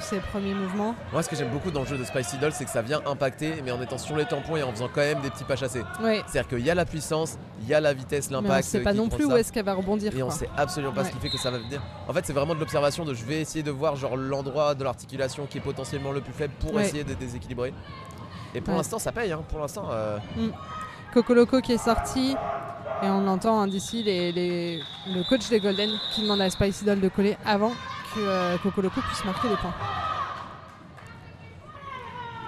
ses premiers mouvements. Moi, ce que j'aime beaucoup dans le jeu de Spicy Doll, c'est que ça vient impacter, mais en étant sur les tampons et en faisant quand même des petits pas chassés. Ouais. C'est-à-dire qu'il y a la puissance, il y a la vitesse, l'impact. Mais on sait pas non plus où est-ce qu'elle va rebondir. Et on sait absolument pas ce qui fait que ça va venir. En fait, c'est vraiment de l'observation je vais essayer de voir genre l'endroit de l'articulation qui est potentiellement le plus faible pour essayer de déséquilibrer. Et pour l'instant, ça paye. Hein. Pour l'instant. Cocoloco qui est sorti. Et on entend d'ici le coach des Golden qui demande à Spicy Doll de coller avant que Cocoloco puisse marquer des points.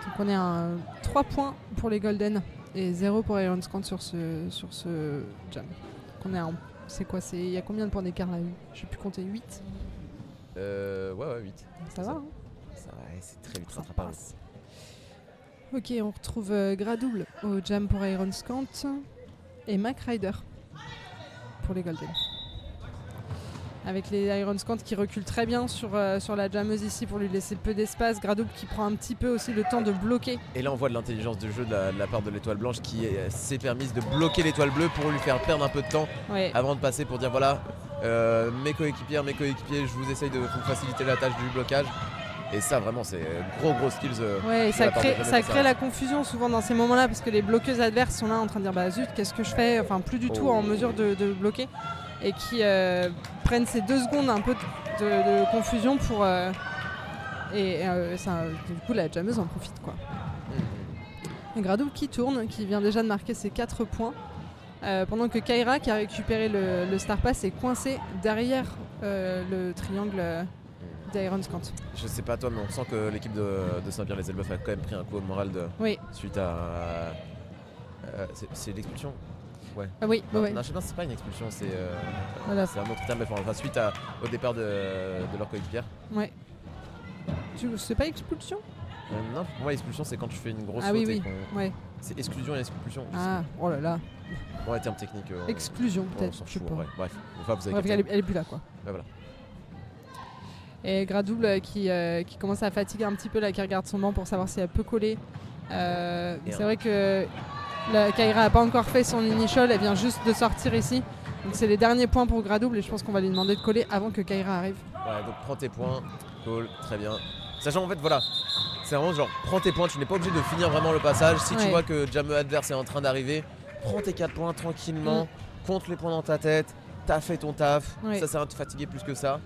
Donc on est à 3 points pour les Golden et 0 pour Ironscant sur ce jam. Donc on est c'est quoi, il y a combien de points d'écart là? Je sais plus compter, 8 Ouais, 8. Ça va hein? Ça va, c'est très vite Ça rattrapable. passe. Ok, on retrouve Gradouble au jam pour Ironscant. Et Mac Ryder pour les Golden. Avec les Ironscant qui reculent très bien sur la jammeuse ici pour lui laisser peu d'espace. Gradouble qui prend un petit peu aussi le temps de bloquer. Et là on voit de l'intelligence de jeu de la part de l'étoile blanche qui s'est permise de bloquer l'étoile bleue pour lui faire perdre un peu de temps avant de passer pour dire voilà mes coéquipiers, je vous essaye de vous faciliter la tâche du blocage. Et ça vraiment c'est gros skills. Ça crée la confusion souvent dans ces moments là parce que les bloqueuses adverses sont là en train de dire bah zut qu'est-ce que je fais, enfin plus du tout en mesure de bloquer et qui prennent ces 2 secondes un peu de confusion pour ça, du coup la jammeuse en profite quoi. Et Gradouble qui tourne, qui vient déjà de marquer ses 4 points pendant que Kaira qui a récupéré le Star Pass est coincé derrière le triangle d'Ironscant. Je sais pas toi mais on sent que l'équipe de Saint-Pierre-les-Elbeuf a quand même pris un coup au moral suite à c'est l'expulsion. Ouais. Oui, non, je sais pas, c'est pas une expulsion, c'est c'est un autre terme, enfin, suite au départ de leur coéquipière. Ouais. C'est pas expulsion? Non, pour moi expulsion c'est quand tu fais une grosse faute. Oui. C'est exclusion et expulsion. Ah, oh là là. Bon, terme technique. Exclusion peut-être, je sais pas. Ouais. Bref, elle est plus là quoi. Ouais, voilà. Et Gradouble qui commence à fatiguer un petit peu là, qui regarde son banc pour savoir si elle peut coller. C'est vrai que Kaira n'a pas encore fait son initial, elle vient juste de sortir ici. Donc c'est les derniers points pour Gradouble et je pense qu'on va lui demander de coller avant que Kaira arrive. Ouais, donc prends tes points, call, très bien. Sachant en fait voilà, c'est vraiment genre prends tes points, tu n'es pas obligé de finir vraiment le passage. Si tu vois que Jammer adverse est en train d'arriver, prends tes 4 points tranquillement, compte les points dans ta tête, t'as fait ton taf, ça sert à te fatiguer plus que ça.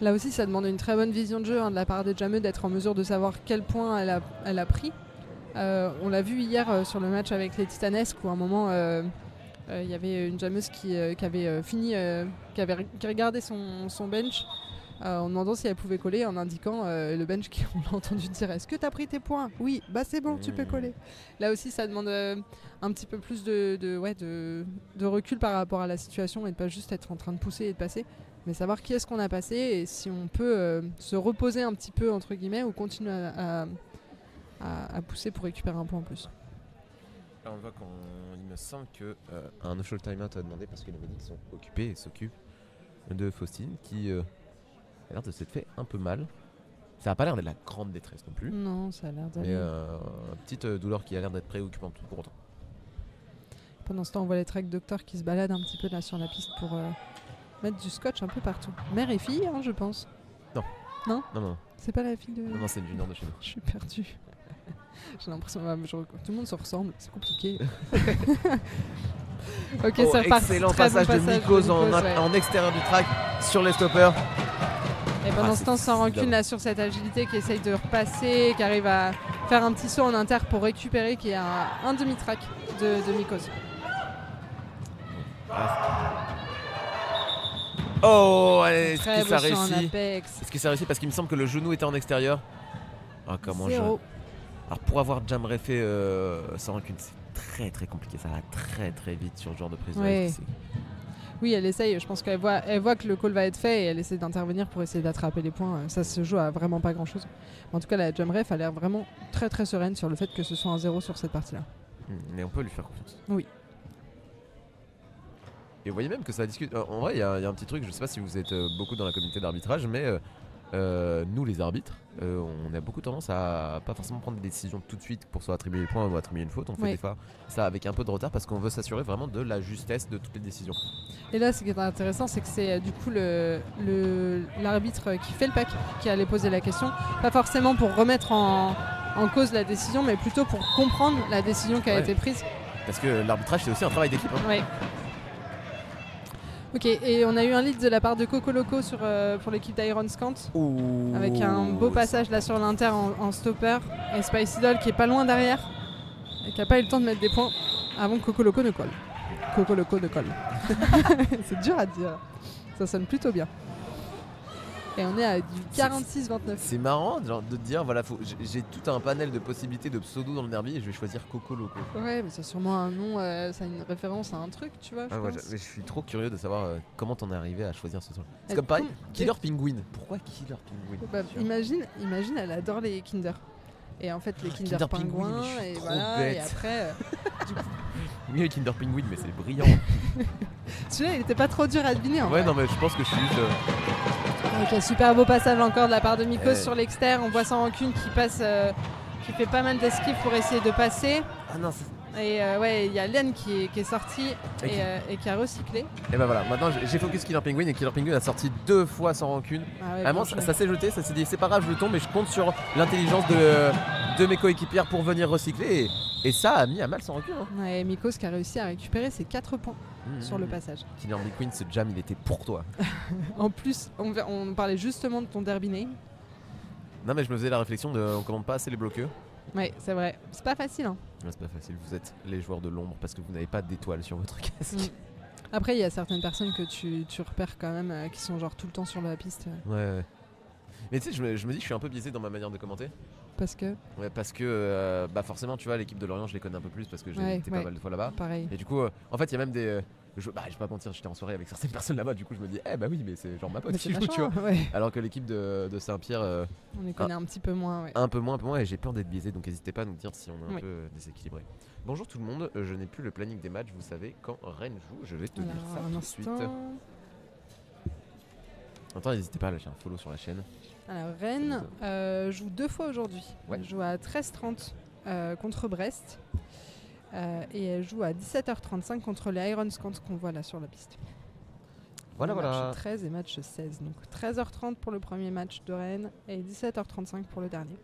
Là aussi ça demande une très bonne vision de jeu de la part de Jammer d'être en mesure de savoir quel point elle a pris. On l'a vu hier sur le match avec les Titanesques où à un moment il y avait une jammeuse qui avait fini, qui avait regardé son bench en demandant si elle pouvait coller, en indiquant le bench on l'a entendu dire est-ce que tu as pris tes points? Oui, bah c'est bon, tu peux coller. Là aussi ça demande un petit peu plus de recul par rapport à la situation et de pas juste être en train de pousser et de passer, mais savoir qui est-ce qu'on a passé et si on peut se reposer un petit peu entre guillemets ou continuer à pousser pour récupérer un point en plus. Là on voit qu'il me semble qu'un official timeout a demandé parce que les médics sont occupés et s'occupent de Faustine qui a l'air de s'être fait un peu mal. Ça n'a pas l'air d'être la grande détresse non plus. Non, ça a l'air d'aller. Mais petite douleur qui a l'air d'être préoccupante pour autant. Pendant ce temps on voit les track doctors qui se baladent un petit peu là sur la piste pour mettre du scotch un peu partout. Mère et fille je pense. Non. Non. Non. C'est pas la fille de... Non, c'est une junior de chez nous. Je suis perdue. J'ai l'impression tout le monde se ressemble, c'est compliqué. Ok, c'est reparti. Excellent passage de Nikos en extérieur du track sur les stoppers. Et pendant ce temps, sans rancune là sur cette agilité qui essaye de repasser, qui arrive à faire un petit saut en inter pour récupérer, qui est un demi-track de Mikos. Oh, est-ce Très que ça beau saut en réussit? apex. Est-ce que ça réussit? Parce qu'il me semble que le genou était en extérieur. Ah, comment je... 0. Alors pour avoir Jamre fait sans rancune, c'est très très compliqué. Ça va très très vite sur ce genre de prise de Ouais. risque. Oui, elle essaye. Je pense qu'elle voit que le call va être fait et elle essaie d'intervenir pour essayer d'attraper les points. Ça se joue à vraiment pas grand-chose. En tout cas, la Jamref a l'air vraiment très très sereine sur le fait que ce soit un 0 sur cette partie-là. Mais on peut lui faire confiance. Oui. Et vous voyez même que ça discute. En vrai, il y a un petit truc, je sais pas si vous êtes beaucoup dans la communauté d'arbitrage, mais nous les arbitres, on a beaucoup tendance à pas forcément prendre des décisions tout de suite pour soit attribuer les points ou attribuer une faute. On fait des fois ça avec un peu de retard parce qu'on veut s'assurer vraiment de la justesse de toutes les décisions. Et là, ce qui est intéressant, c'est que c'est du coup l'arbitre qui fait le pack qui allait poser la question. Pas forcément pour remettre en cause la décision, mais plutôt pour comprendre la décision qui a été prise. Parce que l'arbitrage, c'est aussi un travail d'équipe. Hein. Oui. Ok, et on a eu un lead de la part de Coco Loco pour l'équipe d'Iron Scant. Avec un beau passage là sur l'Inter en stopper. Et Spicy Doll qui est pas loin derrière. Et qui n'a pas eu le temps de mettre des points avant que Coco Loco ne colle. Coco Loco ne colle. C'est dur à dire. Ça sonne plutôt bien. Et on est à du 46-29. C'est marrant genre, de te dire, voilà, j'ai tout un panel de possibilités de pseudo dans le derby et je vais choisir Coco Loco. Ouais, mais c'est sûrement un nom, ça a une référence à un truc, tu vois. Je suis trop curieux de savoir comment t'en es arrivé à choisir ce son. C'est comme pareil, Killer Penguin. Pourquoi Killer Penguin? Imagine, elle adore les Kinder. Et en fait, les Kinder Pingouins, et voilà, bête. et après, du coup... Oui, les Kinder Penguin, mais c'est brillant. Celui-là, il était pas trop dur à deviner. Ouais, non, mais je pense que je suis juste. Ok, super beau passage encore de la part de Mikos sur l'externe. On voit sans rancune qui passe, qui fait pas mal d'esquives pour essayer de passer. Ah non, et ouais, il y a Len qui est sorti et qui a recyclé. Et bah voilà, maintenant j'ai focus Killer Penguin et Killer Penguin a sorti 2 fois sans rancune. Ah ouais, vraiment, ça s'est jeté, ça s'est dit c'est pas grave, je le tombe, mais je compte sur l'intelligence de mes coéquipières pour venir recycler. Et ça a mis à mal sans rancune. Hein. Ouais, Mikos qui a réussi à récupérer ses 4 points sur le passage. Killer Penguin, ce jam il était pour toi. En plus, on parlait justement de ton derby name. Non, mais je me faisais la réflexion de on commande pas assez les bloqueux. Ouais, c'est vrai. C'est pas facile. Hein. Ouais, c'est pas facile, vous êtes les joueurs de l'ombre parce que vous n'avez pas d'étoiles sur votre casque. Après, il y a certaines personnes que tu repères quand même qui sont genre tout le temps sur la piste. Ouais. Mais tu sais, je me dis que je suis un peu biaisé dans ma manière de commenter. Parce que Ouais, parce que bah forcément, tu vois, l'équipe de Lorient, je les connais un peu plus parce que j'ai été pas mal de fois là-bas. Pareil. Et du coup, en fait, il y a même des. Je vais pas mentir, j'étais en soirée avec certaines personnes là-bas, du coup, je me dis, bah oui, mais c'est genre ma pote qui joue, tu vois. Ouais. Alors que l'équipe de Saint-Pierre. On les connaît un petit peu moins, ouais. Un peu moins, et j'ai peur d'être biaisé, donc n'hésitez pas à nous dire si on est un peu déséquilibré. Bonjour tout le monde, je n'ai plus le planning des matchs, vous savez, quand Rennes joue, je vais te dire ça tout de suite. Attends, n'hésitez pas à lâcher un follow sur la chaîne. Alors Rennes joue 2 fois aujourd'hui. Ouais. Elle joue à 13h30 contre Brest et elle joue à 17h35 contre les Iron Scant qu'on voit là sur la piste. Voilà. Match 13 et match 16. Donc 13h30 pour le premier match de Rennes et 17h35 pour le dernier.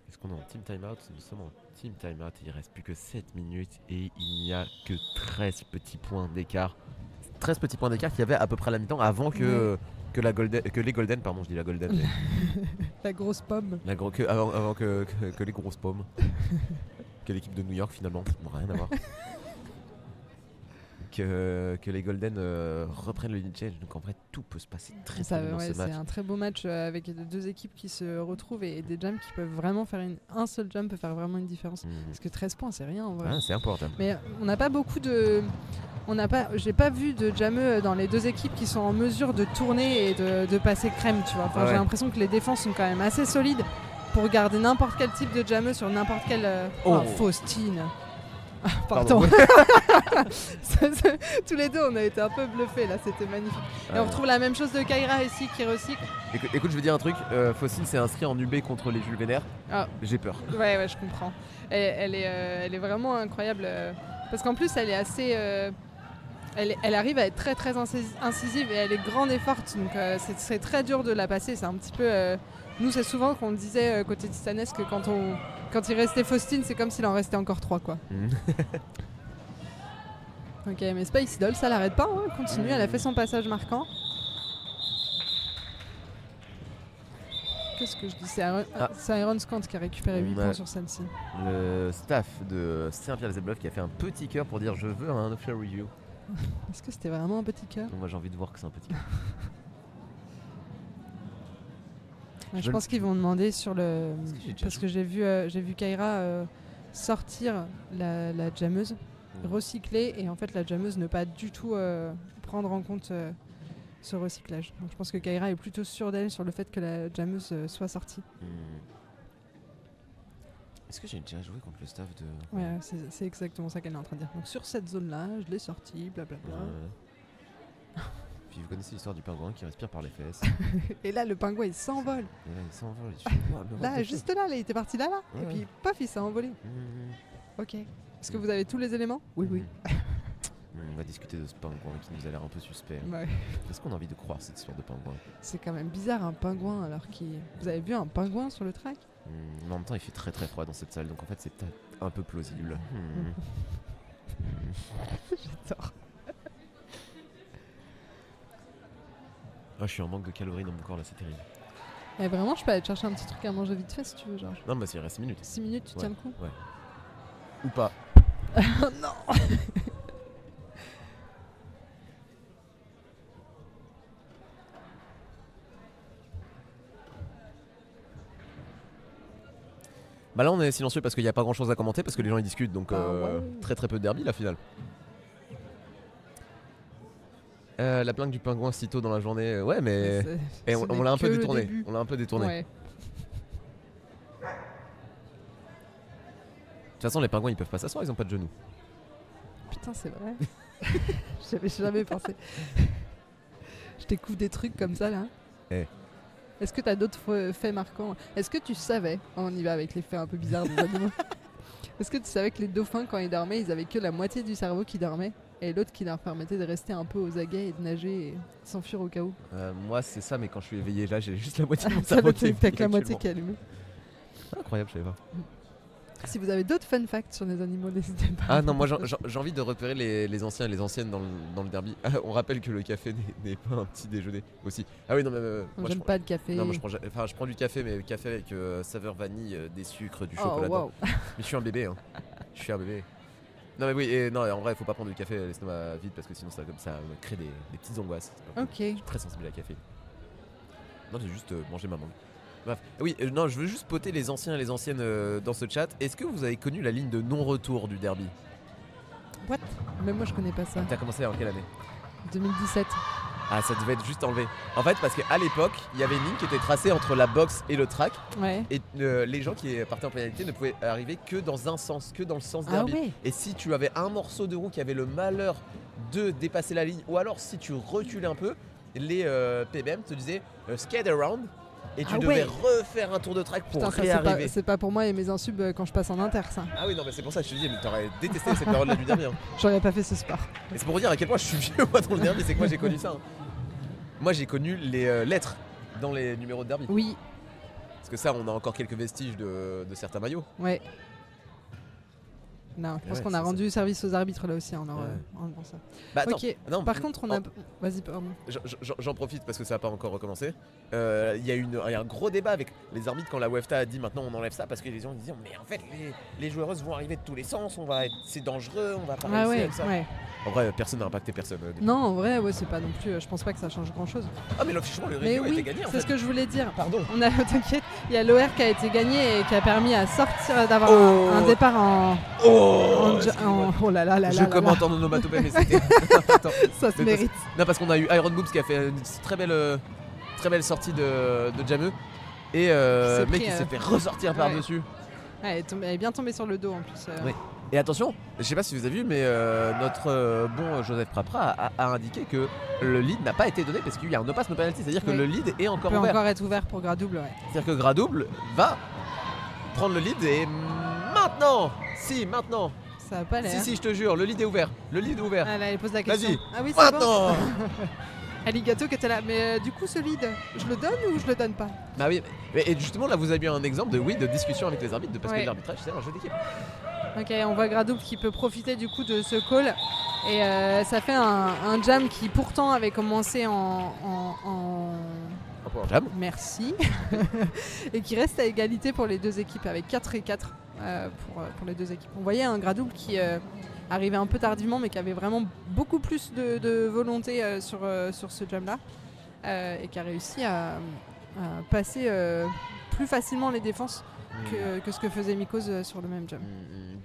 Est-ce qu'on est en team timeout? Nous sommes en team timeout et il reste plus que 7 minutes et il n'y a que 13 petits points d'écart. 13 petits points d'écart qu'il y avait à peu près à la mi-temps avant que les Golden, pardon, je dis la Golden. Mais la grosse pomme. Avant que les grosses pommes. Que l'équipe de New York finalement, rien à voir. Que les Golden reprennent le lead change, donc en vrai tout peut se passer très bien dans ce match. C'est un très beau match avec 2 équipes qui se retrouvent et des jams qui peuvent vraiment faire un seul jam peut faire vraiment une différence. Parce que 13 points c'est rien en vrai. Ah, c'est important. Mais on n'a pas beaucoup de... J'ai pas vu de jammeux dans les 2 équipes qui sont en mesure de tourner et de passer crème, tu vois. J'ai l'impression que les défenses sont quand même assez solides pour garder n'importe quel type de jammeux sur n'importe quel... Faustine. Pardon. Tous les deux on a été un peu bluffés là, c'était magnifique. Et on retrouve la même chose de Kaira ici qui recycle. Écoute, je vais dire un truc, Faustine s'est inscrit en UB contre les Jules Vénère. J'ai peur. Ouais, je comprends. Elle est vraiment incroyable parce qu'en plus elle est assez... Elle arrive à être très très incisive et elle est grande et forte, donc c'est très dur de la passer. C'est un petit peu... nous c'est souvent qu'on disait côté titanesque que quand il restait Faustine, c'est comme s'il en restait encore 3 quoi. Ok, mais Spicy Doll, ça l'arrête pas, hein. Continue, elle a fait son passage marquant. Qu'est-ce que je dis? C'est Iron Scant qui a récupéré 8 points sur celle-ci. Le staff de Saint-Pierre-les-Bluffs qui a fait un petit cœur pour dire je veux un official review. Est-ce que c'était vraiment un petit cœur? Moi j'ai envie de voir que c'est un petit cœur. Je pense qu'ils vont demander sur le... Parce que j'ai vu Kaira sortir la jammeuse, recycler, et en fait la jammeuse ne pas du tout prendre en compte ce recyclage. Donc je pense que Kaira est plutôt sûre d'elle sur le fait que la jammeuse soit sortie. Est-ce que j'ai déjà joué contre le staff de... Ouais, c'est exactement ça qu'elle est en train de dire. Donc sur cette zone-là, je l'ai sortie, blablabla. Puis vous connaissez l'histoire du pingouin qui respire par les fesses. Et là, le pingouin, il s'envole. Et là, il s'envole. Et tu fais, wow, là, juste là, il était parti là. Ouais. Et puis, paf, il s'est envolé. Ok. Est-ce que vous avez tous les éléments? Oui. On va discuter de ce pingouin qui nous a l'air un peu suspect. Ouais. Est-ce qu'on a envie de croire cette histoire de pingouin? C'est quand même bizarre, un pingouin, alors qu'il... Vous avez vu un pingouin sur le track? En même temps, il fait très très froid dans cette salle, donc en fait, c'est peut-être un peu plausible. J'adore. Je suis en manque de calories dans mon corps là, c'est terrible. Et vraiment, je peux aller te chercher un petit truc à manger vite fait si tu veux, Georges. Non, bah s'il reste 6 minutes. 6 minutes, tu tiens le coup? Ouais. Ou pas. Oh non. Bah là on est silencieux parce qu'il n'y a pas grand chose à commenter parce que les gens ils discutent, donc ouais. très très peu de derby la finale. La plainte du pingouin si tôt dans la journée, ouais mais on l'a un peu détourné. On l'a un peu détourné. Ouais. De toute façon les pingouins ils peuvent pas s'asseoir, ils ont pas de genoux. Putain c'est vrai. J'avais jamais pensé. Je découvre des trucs comme ça là. Est-ce que tu as d'autres faits marquants? Est-ce que tu savais, on y va avec les faits un peu bizarres des animaux, est-ce que tu savais que les dauphins quand ils dormaient, ils avaient que la moitié du cerveau qui dormait et l'autre qui leur permettait de rester un peu aux aguets et de nager et s'enfuir au cas où? Moi c'est ça, mais quand je suis éveillé là j'ai juste la moitié de mon cerveau qui est t'as que la moitié qui est allumée. Incroyable, je savais pas. Si vous avez d'autres fun facts sur les animaux, n'hésitez pas. Ah non, moi j'ai envie de repérer les anciens et les anciennes dans le derby. On rappelle que le café n'est pas un petit déjeuner aussi. Ah oui, non, mais moi j'aime pas le café. Non, moi je prends du café, mais café avec saveur vanille, des sucres, du chocolat. Wow. Mais je suis un bébé, hein. Je suis un bébé. Non, mais oui, et non, en vrai, il faut pas prendre du café à l'estomac vide parce que sinon ça me crée des petites angoisses. Ok. Je suis très sensible à la café. Non, j'ai juste mangé ma mangue. Bref, oui, non, je veux juste poter les anciens et les anciennes dans ce chat. Est-ce que vous avez connu la ligne de non-retour du derby? What? Mais moi je connais pas ça. T'as commencé en quelle année? 2017. Ah, ça devait être juste enlevé. En fait, parce qu'à l'époque, il y avait une ligne qui était tracée entre la boxe et le track. Ouais. Et les gens qui partaient en pénalité ne pouvaient arriver que dans un sens, que dans le sens derby. Ah ouais. Et si tu avais un morceau de roue qui avait le malheur de dépasser la ligne, ou alors si tu reculais un peu, les PBM te disaient skate around. Et tu devais refaire un tour de track pour réarriver. C'est pas pour moi et mes insubs quand je passe en inter, ça. Ah oui, non, mais c'est pour ça que je te dis, mais t'aurais détesté cette période-là du derby. Hein. J'aurais pas fait ce sport. Et c'est pour vous dire à quel point je suis vieux moi dans le derby, c'est que moi j'ai connu ça. Hein. Moi j'ai connu les lettres dans les numéros de derby. Oui. Parce que ça, on a encore quelques vestiges de certains maillots. Ouais. Non, je pense qu'on a rendu service aux arbitres là aussi en faisant ça. Bah, attends, ok, non, par contre on a... Vas-y, pardon. J'en profite parce que ça n'a pas encore recommencé. Il y a un gros débat avec les arbitres quand la UEFA a dit maintenant on enlève ça parce que les gens disaient mais en fait les joueuses vont arriver de tous les sens, c'est dangereux, on va pas réussir avec ça. Ouais. En vrai, personne n'a impacté personne. Non, en vrai, c'est pas non plus. Je pense pas que ça change grand chose. Ah, mais l'affichement, le review a été gagné en fait. C'est ce que je voulais dire. Pardon. T'inquiète, il y a l'OR qui a été gagné et qui a permis à sortir, d'avoir un départ en. Oh là là là là. Je commente en onomatopée, mais c'était. Ça se mérite. Non, parce qu'on a eu Iron Boobs qui a fait une très belle sortie de Jameux. Et mec qui s'est fait ressortir par-dessus. Ouais, elle est bien tombée sur le dos en plus. Oui. Et attention, je sais pas si vous avez vu, mais notre bon Joseph Prapra a indiqué que le lead n'a pas été donné parce qu'il y a un no pass no penalty, c'est-à-dire que le lead est encore ouvert. Il peut encore être ouvert pour Gradouble, ouais. C'est-à-dire que Gradouble va prendre le lead et maintenant, maintenant. Ça a pas l'air. Si, je te jure, le lead est ouvert. Le lead est ouvert. Ah là, elle pose la question. Vas-y. Ah oui, c'est maintenant. Bon. Aligato qui était là, mais du coup ce lead, je le donne ou je le donne pas? Bah oui, et justement là vous avez eu un exemple de discussion avec les arbitres, parce que l'arbitrage c'est un jeu d'équipe. Ok, on voit Gradouble qui peut profiter du coup de ce call et ça fait un jam qui pourtant avait commencé en pour Jam. Merci. Et qui reste à égalité pour les deux équipes, avec 4 et 4 pour les deux équipes. On voyait un Gradouble qui arrivait un peu tardivement, mais qui avait vraiment beaucoup plus de volonté sur ce jam-là, et qui a réussi à passer plus facilement les défenses que ce que faisait Mikos sur le même jam.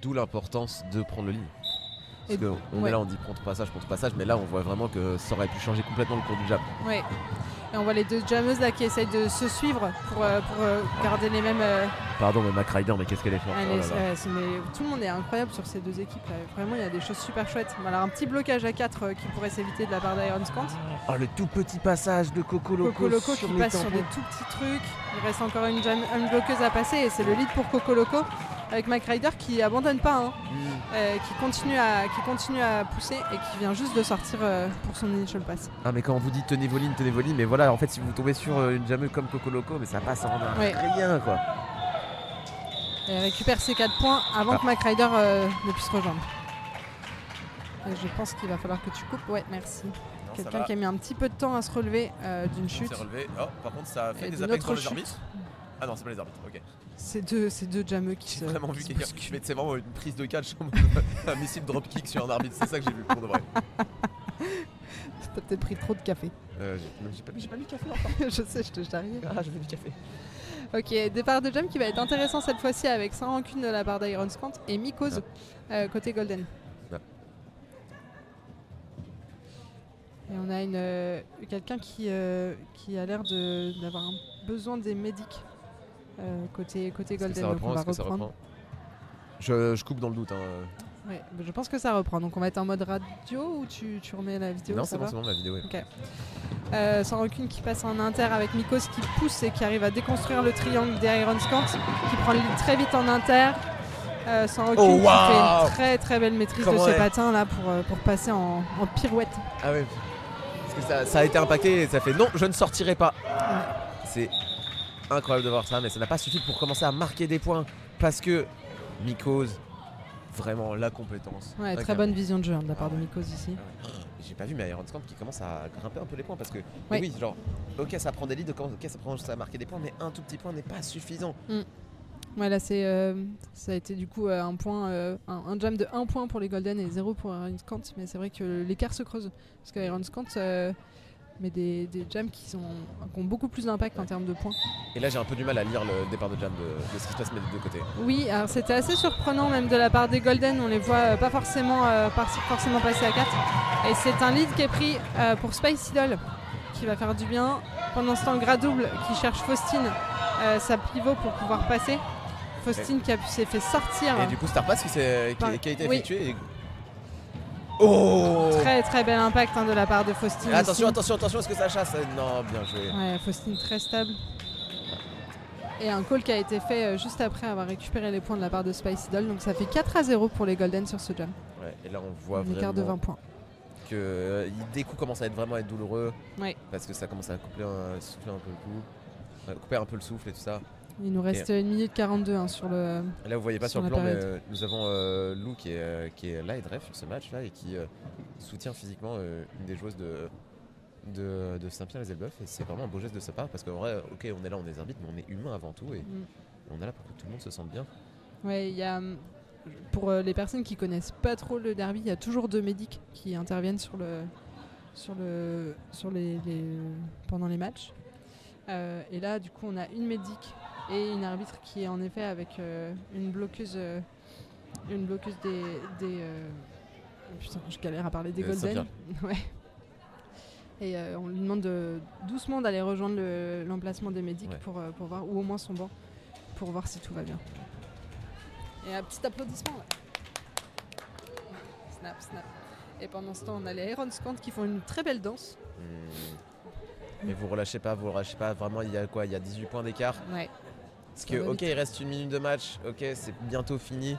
D'où l'importance de prendre le lead. Parce Et qu'on est là, on dit contre passage, mais là on voit vraiment que ça aurait pu changer complètement le cours du jam. Ouais. Et on voit les deux jammeuses là qui essayent de se suivre pour garder les mêmes. Pardon, mais McRider, mais qu'est-ce qu'elle est forte. Tout le monde est incroyable sur ces deux équipes là. Vraiment, il y a des choses super chouettes. Alors un petit blocage à 4 qui pourrait s'éviter de la part d'Iron Scant. Oh, le tout petit passage de Coco Loco qui passe sur des tout petits trucs. Il reste encore une bloqueuse à passer et c'est le lead pour Coco Loco. Avec McRider qui abandonne pas, qui continue à pousser et qui vient juste de sortir pour son initial pass. Ah, mais quand on vous dit tenez vos lignes, mais voilà, en fait si vous tombez sur une jammeuse comme Coco Loco, mais ça passe en rien quoi. Et elle récupère ses 4 points avant que McRider ne puisse rejoindre. Et je pense qu'il va falloir que tu coupes. Ouais, merci. Quelqu'un qui a mis un petit peu de temps à se relever d'une chute. Relevé. Oh, par contre ça a fait des apex dans les arbitres. Ah non, c'est pas les arbitres, ok. C'est deux jammeux qui se. J'ai vraiment vu quelqu'un qui met vraiment une prise de catch, un missile dropkick sur un arbitre, c'est ça que j'ai vu pour de vrai. T'as peut-être pris trop de café. J'ai pas mis de café encore. Je sais, je te charrie. Ah, je veux du café. Ok, départ de jam qui va être intéressant cette fois-ci avec sans rancune de la part d'Iron Scant et Mikos côté Golden. Ouais. Et on a quelqu'un qui a l'air d'avoir besoin des médics. Côté Golden, donc on va reprendre. Je coupe dans le doute. Ouais, je pense que ça reprend. Donc on va être en mode radio ou tu remets la vidéo? Non, c'est bon, la vidéo. Ok. Sans rancune qui passe en inter avec Mikos qui pousse et qui arrive à déconstruire le triangle d'Iron Scant, qui prend le lead très vite en inter. Sans rancune qui fait une très très belle maîtrise de ses patins là pour passer en pirouette. Ah ouais. Parce que ça a été impacté et ça fait non, je ne sortirai pas. Ouais. C'est incroyable de voir ça, mais ça n'a pas suffi pour commencer à marquer des points parce que Mikos, vraiment la compétence. Ouais, très bonne vision de jeu de la part de Mikos ici. J'ai pas vu, mais Iron Scant qui commence à grimper un peu les points parce que oui, genre, ok, ça prend des leads, ok, ça commence à marquer des points, mais un tout petit point n'est pas suffisant. Ouais, là ça a été du coup un jam de 1 point pour les Golden et 0 pour Iron Scant, mais c'est vrai que l'écart se creuse parce qu'Iron Scant met des jams qui ont beaucoup plus d'impact en termes de points. Et là j'ai un peu du mal à lire le départ de jam de ce qui se passe mais des deux côtés. Oui, alors c'était assez surprenant même de la part des Golden, on les voit pas forcément passer à 4. Et c'est un lead qui est pris pour Spice Idol qui va faire du bien. Pendant ce temps, Gradouble qui cherche Faustine, sa pivot pour pouvoir passer. Faustine qui s'est fait sortir. Et du coup Starpass qui a été effectué. Et... Oh, très très bel impact de la part de Faustine. Attention, est-ce que ça chasse? Non, bien joué. Ouais, Faustine très stable. Et un call qui a été fait juste après avoir récupéré les points de la part de Spice Idol. Donc ça fait 4-0 pour les Golden sur ce jam. Ouais, et là on voit un écart de 20 points. Que des coups commencent à être douloureux. Ouais. Parce que ça commence à souffler un peu le coup. Couper un peu le souffle et tout ça. Il nous reste 1 minute 42 sur le. Là vous voyez pas sur le plan, mais nous avons Lou qui est live ref sur ce match là et qui soutient physiquement une des joueuses de Saint-Pierre-les-Elbeuf, et c'est vraiment un beau geste de sa part parce qu'en vrai, ok, on est là, on est arbitre, mais on est humain avant tout et on est là pour que tout le monde se sente bien. Ouais, il y a pour les personnes qui connaissent pas trop le derby, il y a toujours 2 médics qui interviennent pendant les matchs. Et là, du coup, on a une médic et une arbitre qui est en effet avec une bloqueuse des putain, je galère à parler des Golden. Ouais. Et on lui demande doucement d'aller rejoindre l'emplacement des médics pour voir, ou au moins son banc, pour voir si tout va bien. Et un petit applaudissement. Snap, snap. Et pendant ce temps, on a les Iron Scant qui font une très belle danse. Mais vous relâchez pas, vraiment, il y a 18 points d'écart. Ouais. Parce que, ok, il reste 1 minute de match, ok, c'est bientôt fini,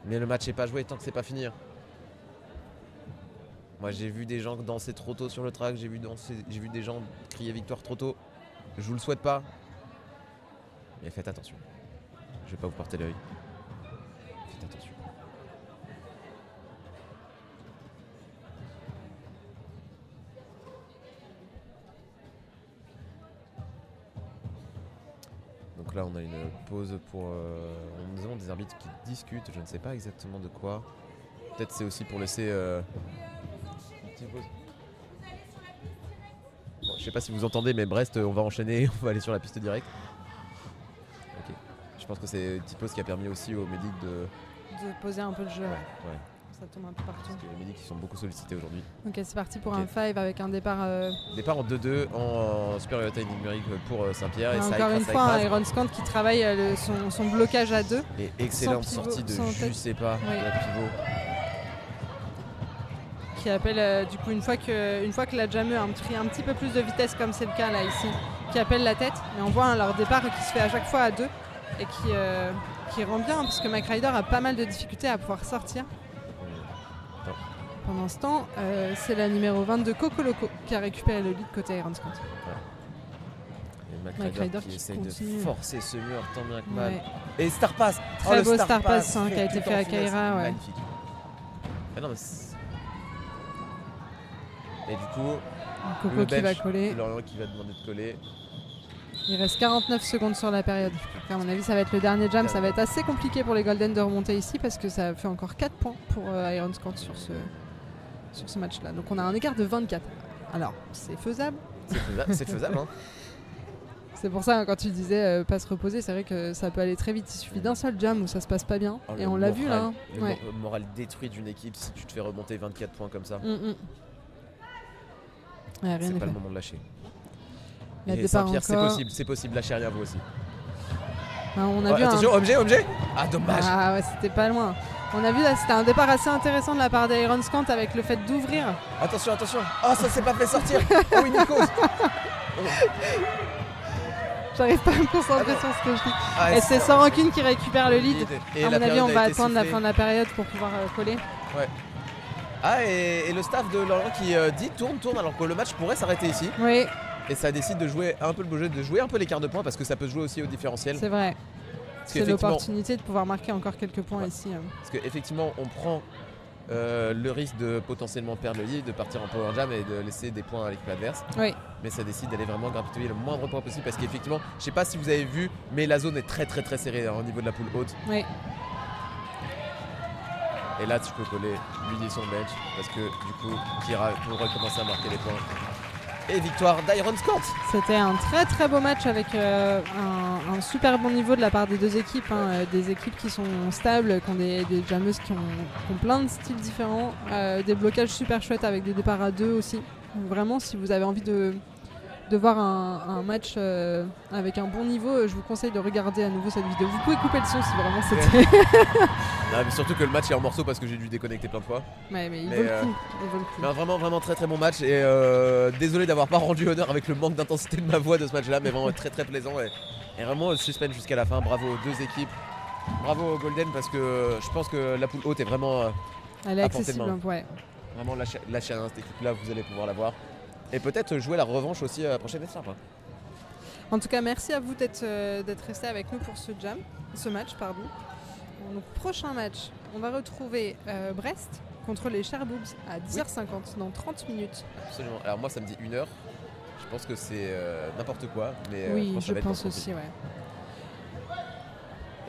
mais le match n'est pas joué tant que c'est pas fini. Moi, j'ai vu des gens danser trop tôt sur le track, j'ai vu des gens crier victoire trop tôt. Je vous le souhaite pas, mais faites attention. Je vais pas vous porter l'œil. Faites attention. là on a une pause pour... nous avons des arbitres qui discutent, je ne sais pas exactement de quoi. Peut-être c'est aussi pour laisser une petite pause. Bon, je sais pas si vous entendez, mais Brest, on va enchaîner, on va aller sur la piste directe. Ok. Je pense que c'est une petite pause qui a permis aussi aux Médic de poser un peu le jeu. Ouais. Ça tombe un peu partout. Parce que les Médic qui sont beaucoup sollicités aujourd'hui. Ok, c'est parti pour un 5 avec un départ. Départ en 2-2 en supériorité numérique pour Saint-Pierre. Et ça encore écrase, une ça fois, écrase. Iron Scant qui travaille son blocage à 2. Et excellente Sans pivot, sortie de sans tête. je sais pas, Oui. la pivot. Qui appelle du coup une fois que la jammer a pris un petit peu plus de vitesse comme c'est le cas là ici, qui appelle la tête. Et on voit leur départ qui se fait à chaque fois à 2 et qui rend bien parce que McRider a pas mal de difficultés à pouvoir sortir. Pendant ce temps, c'est la numéro 22 Cocoloco qui a récupéré le lead côté Iron Scant. Et McRider qui essaye de forcer ce mur tant bien que mal. Ouais. Et Star Pass. Très le beau Star Pass fait qui a été tout fait à en finesse, Kaira. Ouais. Magnifique. Ah non, mais et du coup, Coco le qui va bench, coller. Lorient qui va demander de coller. Il reste 49 secondes sur la période. Donc à mon avis, ça va être le dernier jam. Ça va être assez compliqué pour les Golden de remonter ici parce que ça fait encore 4 points pour Iron Scant sur ce match-là. Donc on a un écart de 24. Alors, c'est faisable. C'est faisable, hein. C'est pour ça, hein, quand tu disais pas se reposer, c'est vrai que ça peut aller très vite. Il suffit d'un seul jam où ça se passe pas bien. Oh, et on l'a vu là. Hein. Le moral détruit d'une équipe si tu te fais remonter 24 points comme ça. Ouais, C'est pas le moment de lâcher. Il y a Et départ Saint-Pierre, encore. c'est possible, lâchez rien vous aussi. On a vu attention, OMG. Ah dommage. Ah ouais, c'était pas loin. On a vu là, c'était un départ assez intéressant de la part d'Iron Scant avec le fait d'ouvrir. Attention. Oh, ça s'est pas fait sortir. Oh oui, Nikos. J'arrive pas à me concentrer sur ce que je dis. Et c'est sans rancune qui récupère le lead. Et à la mon avis, on période va a été attendre la sifflée. fin de la période pour pouvoir coller. Ouais. Ah, et le staff de Lorient qui dit tourne alors que le match pourrait s'arrêter ici. Oui, Et ça décide de jouer un peu le beau jeu, de jouer un peu l'écart de points parce que ça peut se jouer aussi au différentiel. c'est vrai. Parce C'est qu'effectivement- l'opportunité de pouvoir marquer encore quelques points Ouais. ici. Parce qu'effectivement, on prend le risque de potentiellement perdre le lead, de partir en power jam et de laisser des points à l'équipe adverse. Oui, Mais ça décide d'aller vraiment grappiller le moindre point possible parce qu'effectivement, je sais pas si vous avez vu, mais la zone est très serrée au niveau de la poule haute. oui. Et là, tu peux coller lui sur le bench parce que du coup, Kira pourrait commencer à marquer les points. Et victoire d'Iron Scant. C'était un très beau match avec un super bon niveau de la part des deux équipes. Des équipes qui sont stables, qui ont des jammeuses qui ont plein de styles différents. Des blocages super chouettes avec des départs à 2 aussi. Donc vraiment, si vous avez envie de voir un match avec un bon niveau, je vous conseille de regarder à nouveau cette vidéo. Vous pouvez couper le son si vraiment c'était... Non, mais surtout que le match est en morceaux parce que j'ai dû déconnecter plein de fois. Ouais, mais il Mais, vaut le coup. Il vaut le coup. Mais un vraiment très bon match et désolé d'avoir pas rendu honneur avec le manque d'intensité de ma voix de ce match là, mais vraiment très plaisant et vraiment suspense jusqu'à la fin. Bravo aux deux équipes, bravo aux Golden parce que je pense que la poule haute est vraiment Elle est à portée de accessible, main. ouais. Vraiment lâchez rien, cette équipe là vous allez pouvoir la voir et peut-être jouer la revanche aussi à la prochaine étape. En tout cas, merci à vous d'être restés avec nous pour ce match. Donc, prochain match, on va retrouver Brest contre les Cherboobs à 10h50 dans 30 minutes. Absolument. Alors moi ça me dit 1 heure. Je pense que c'est n'importe quoi, mais Oui, pense que ça je va être pense compliqué. aussi, ouais.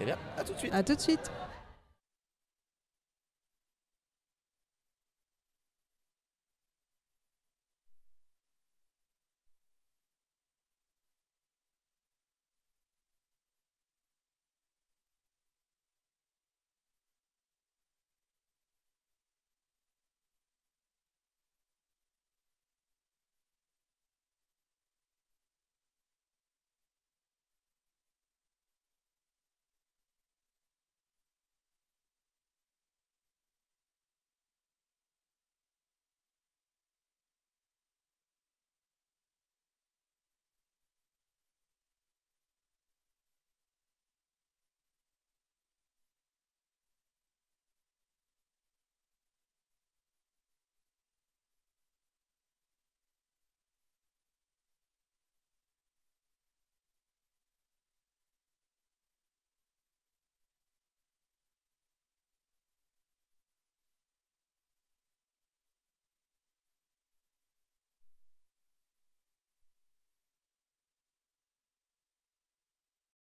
Eh bien, à tout de suite. À tout de suite.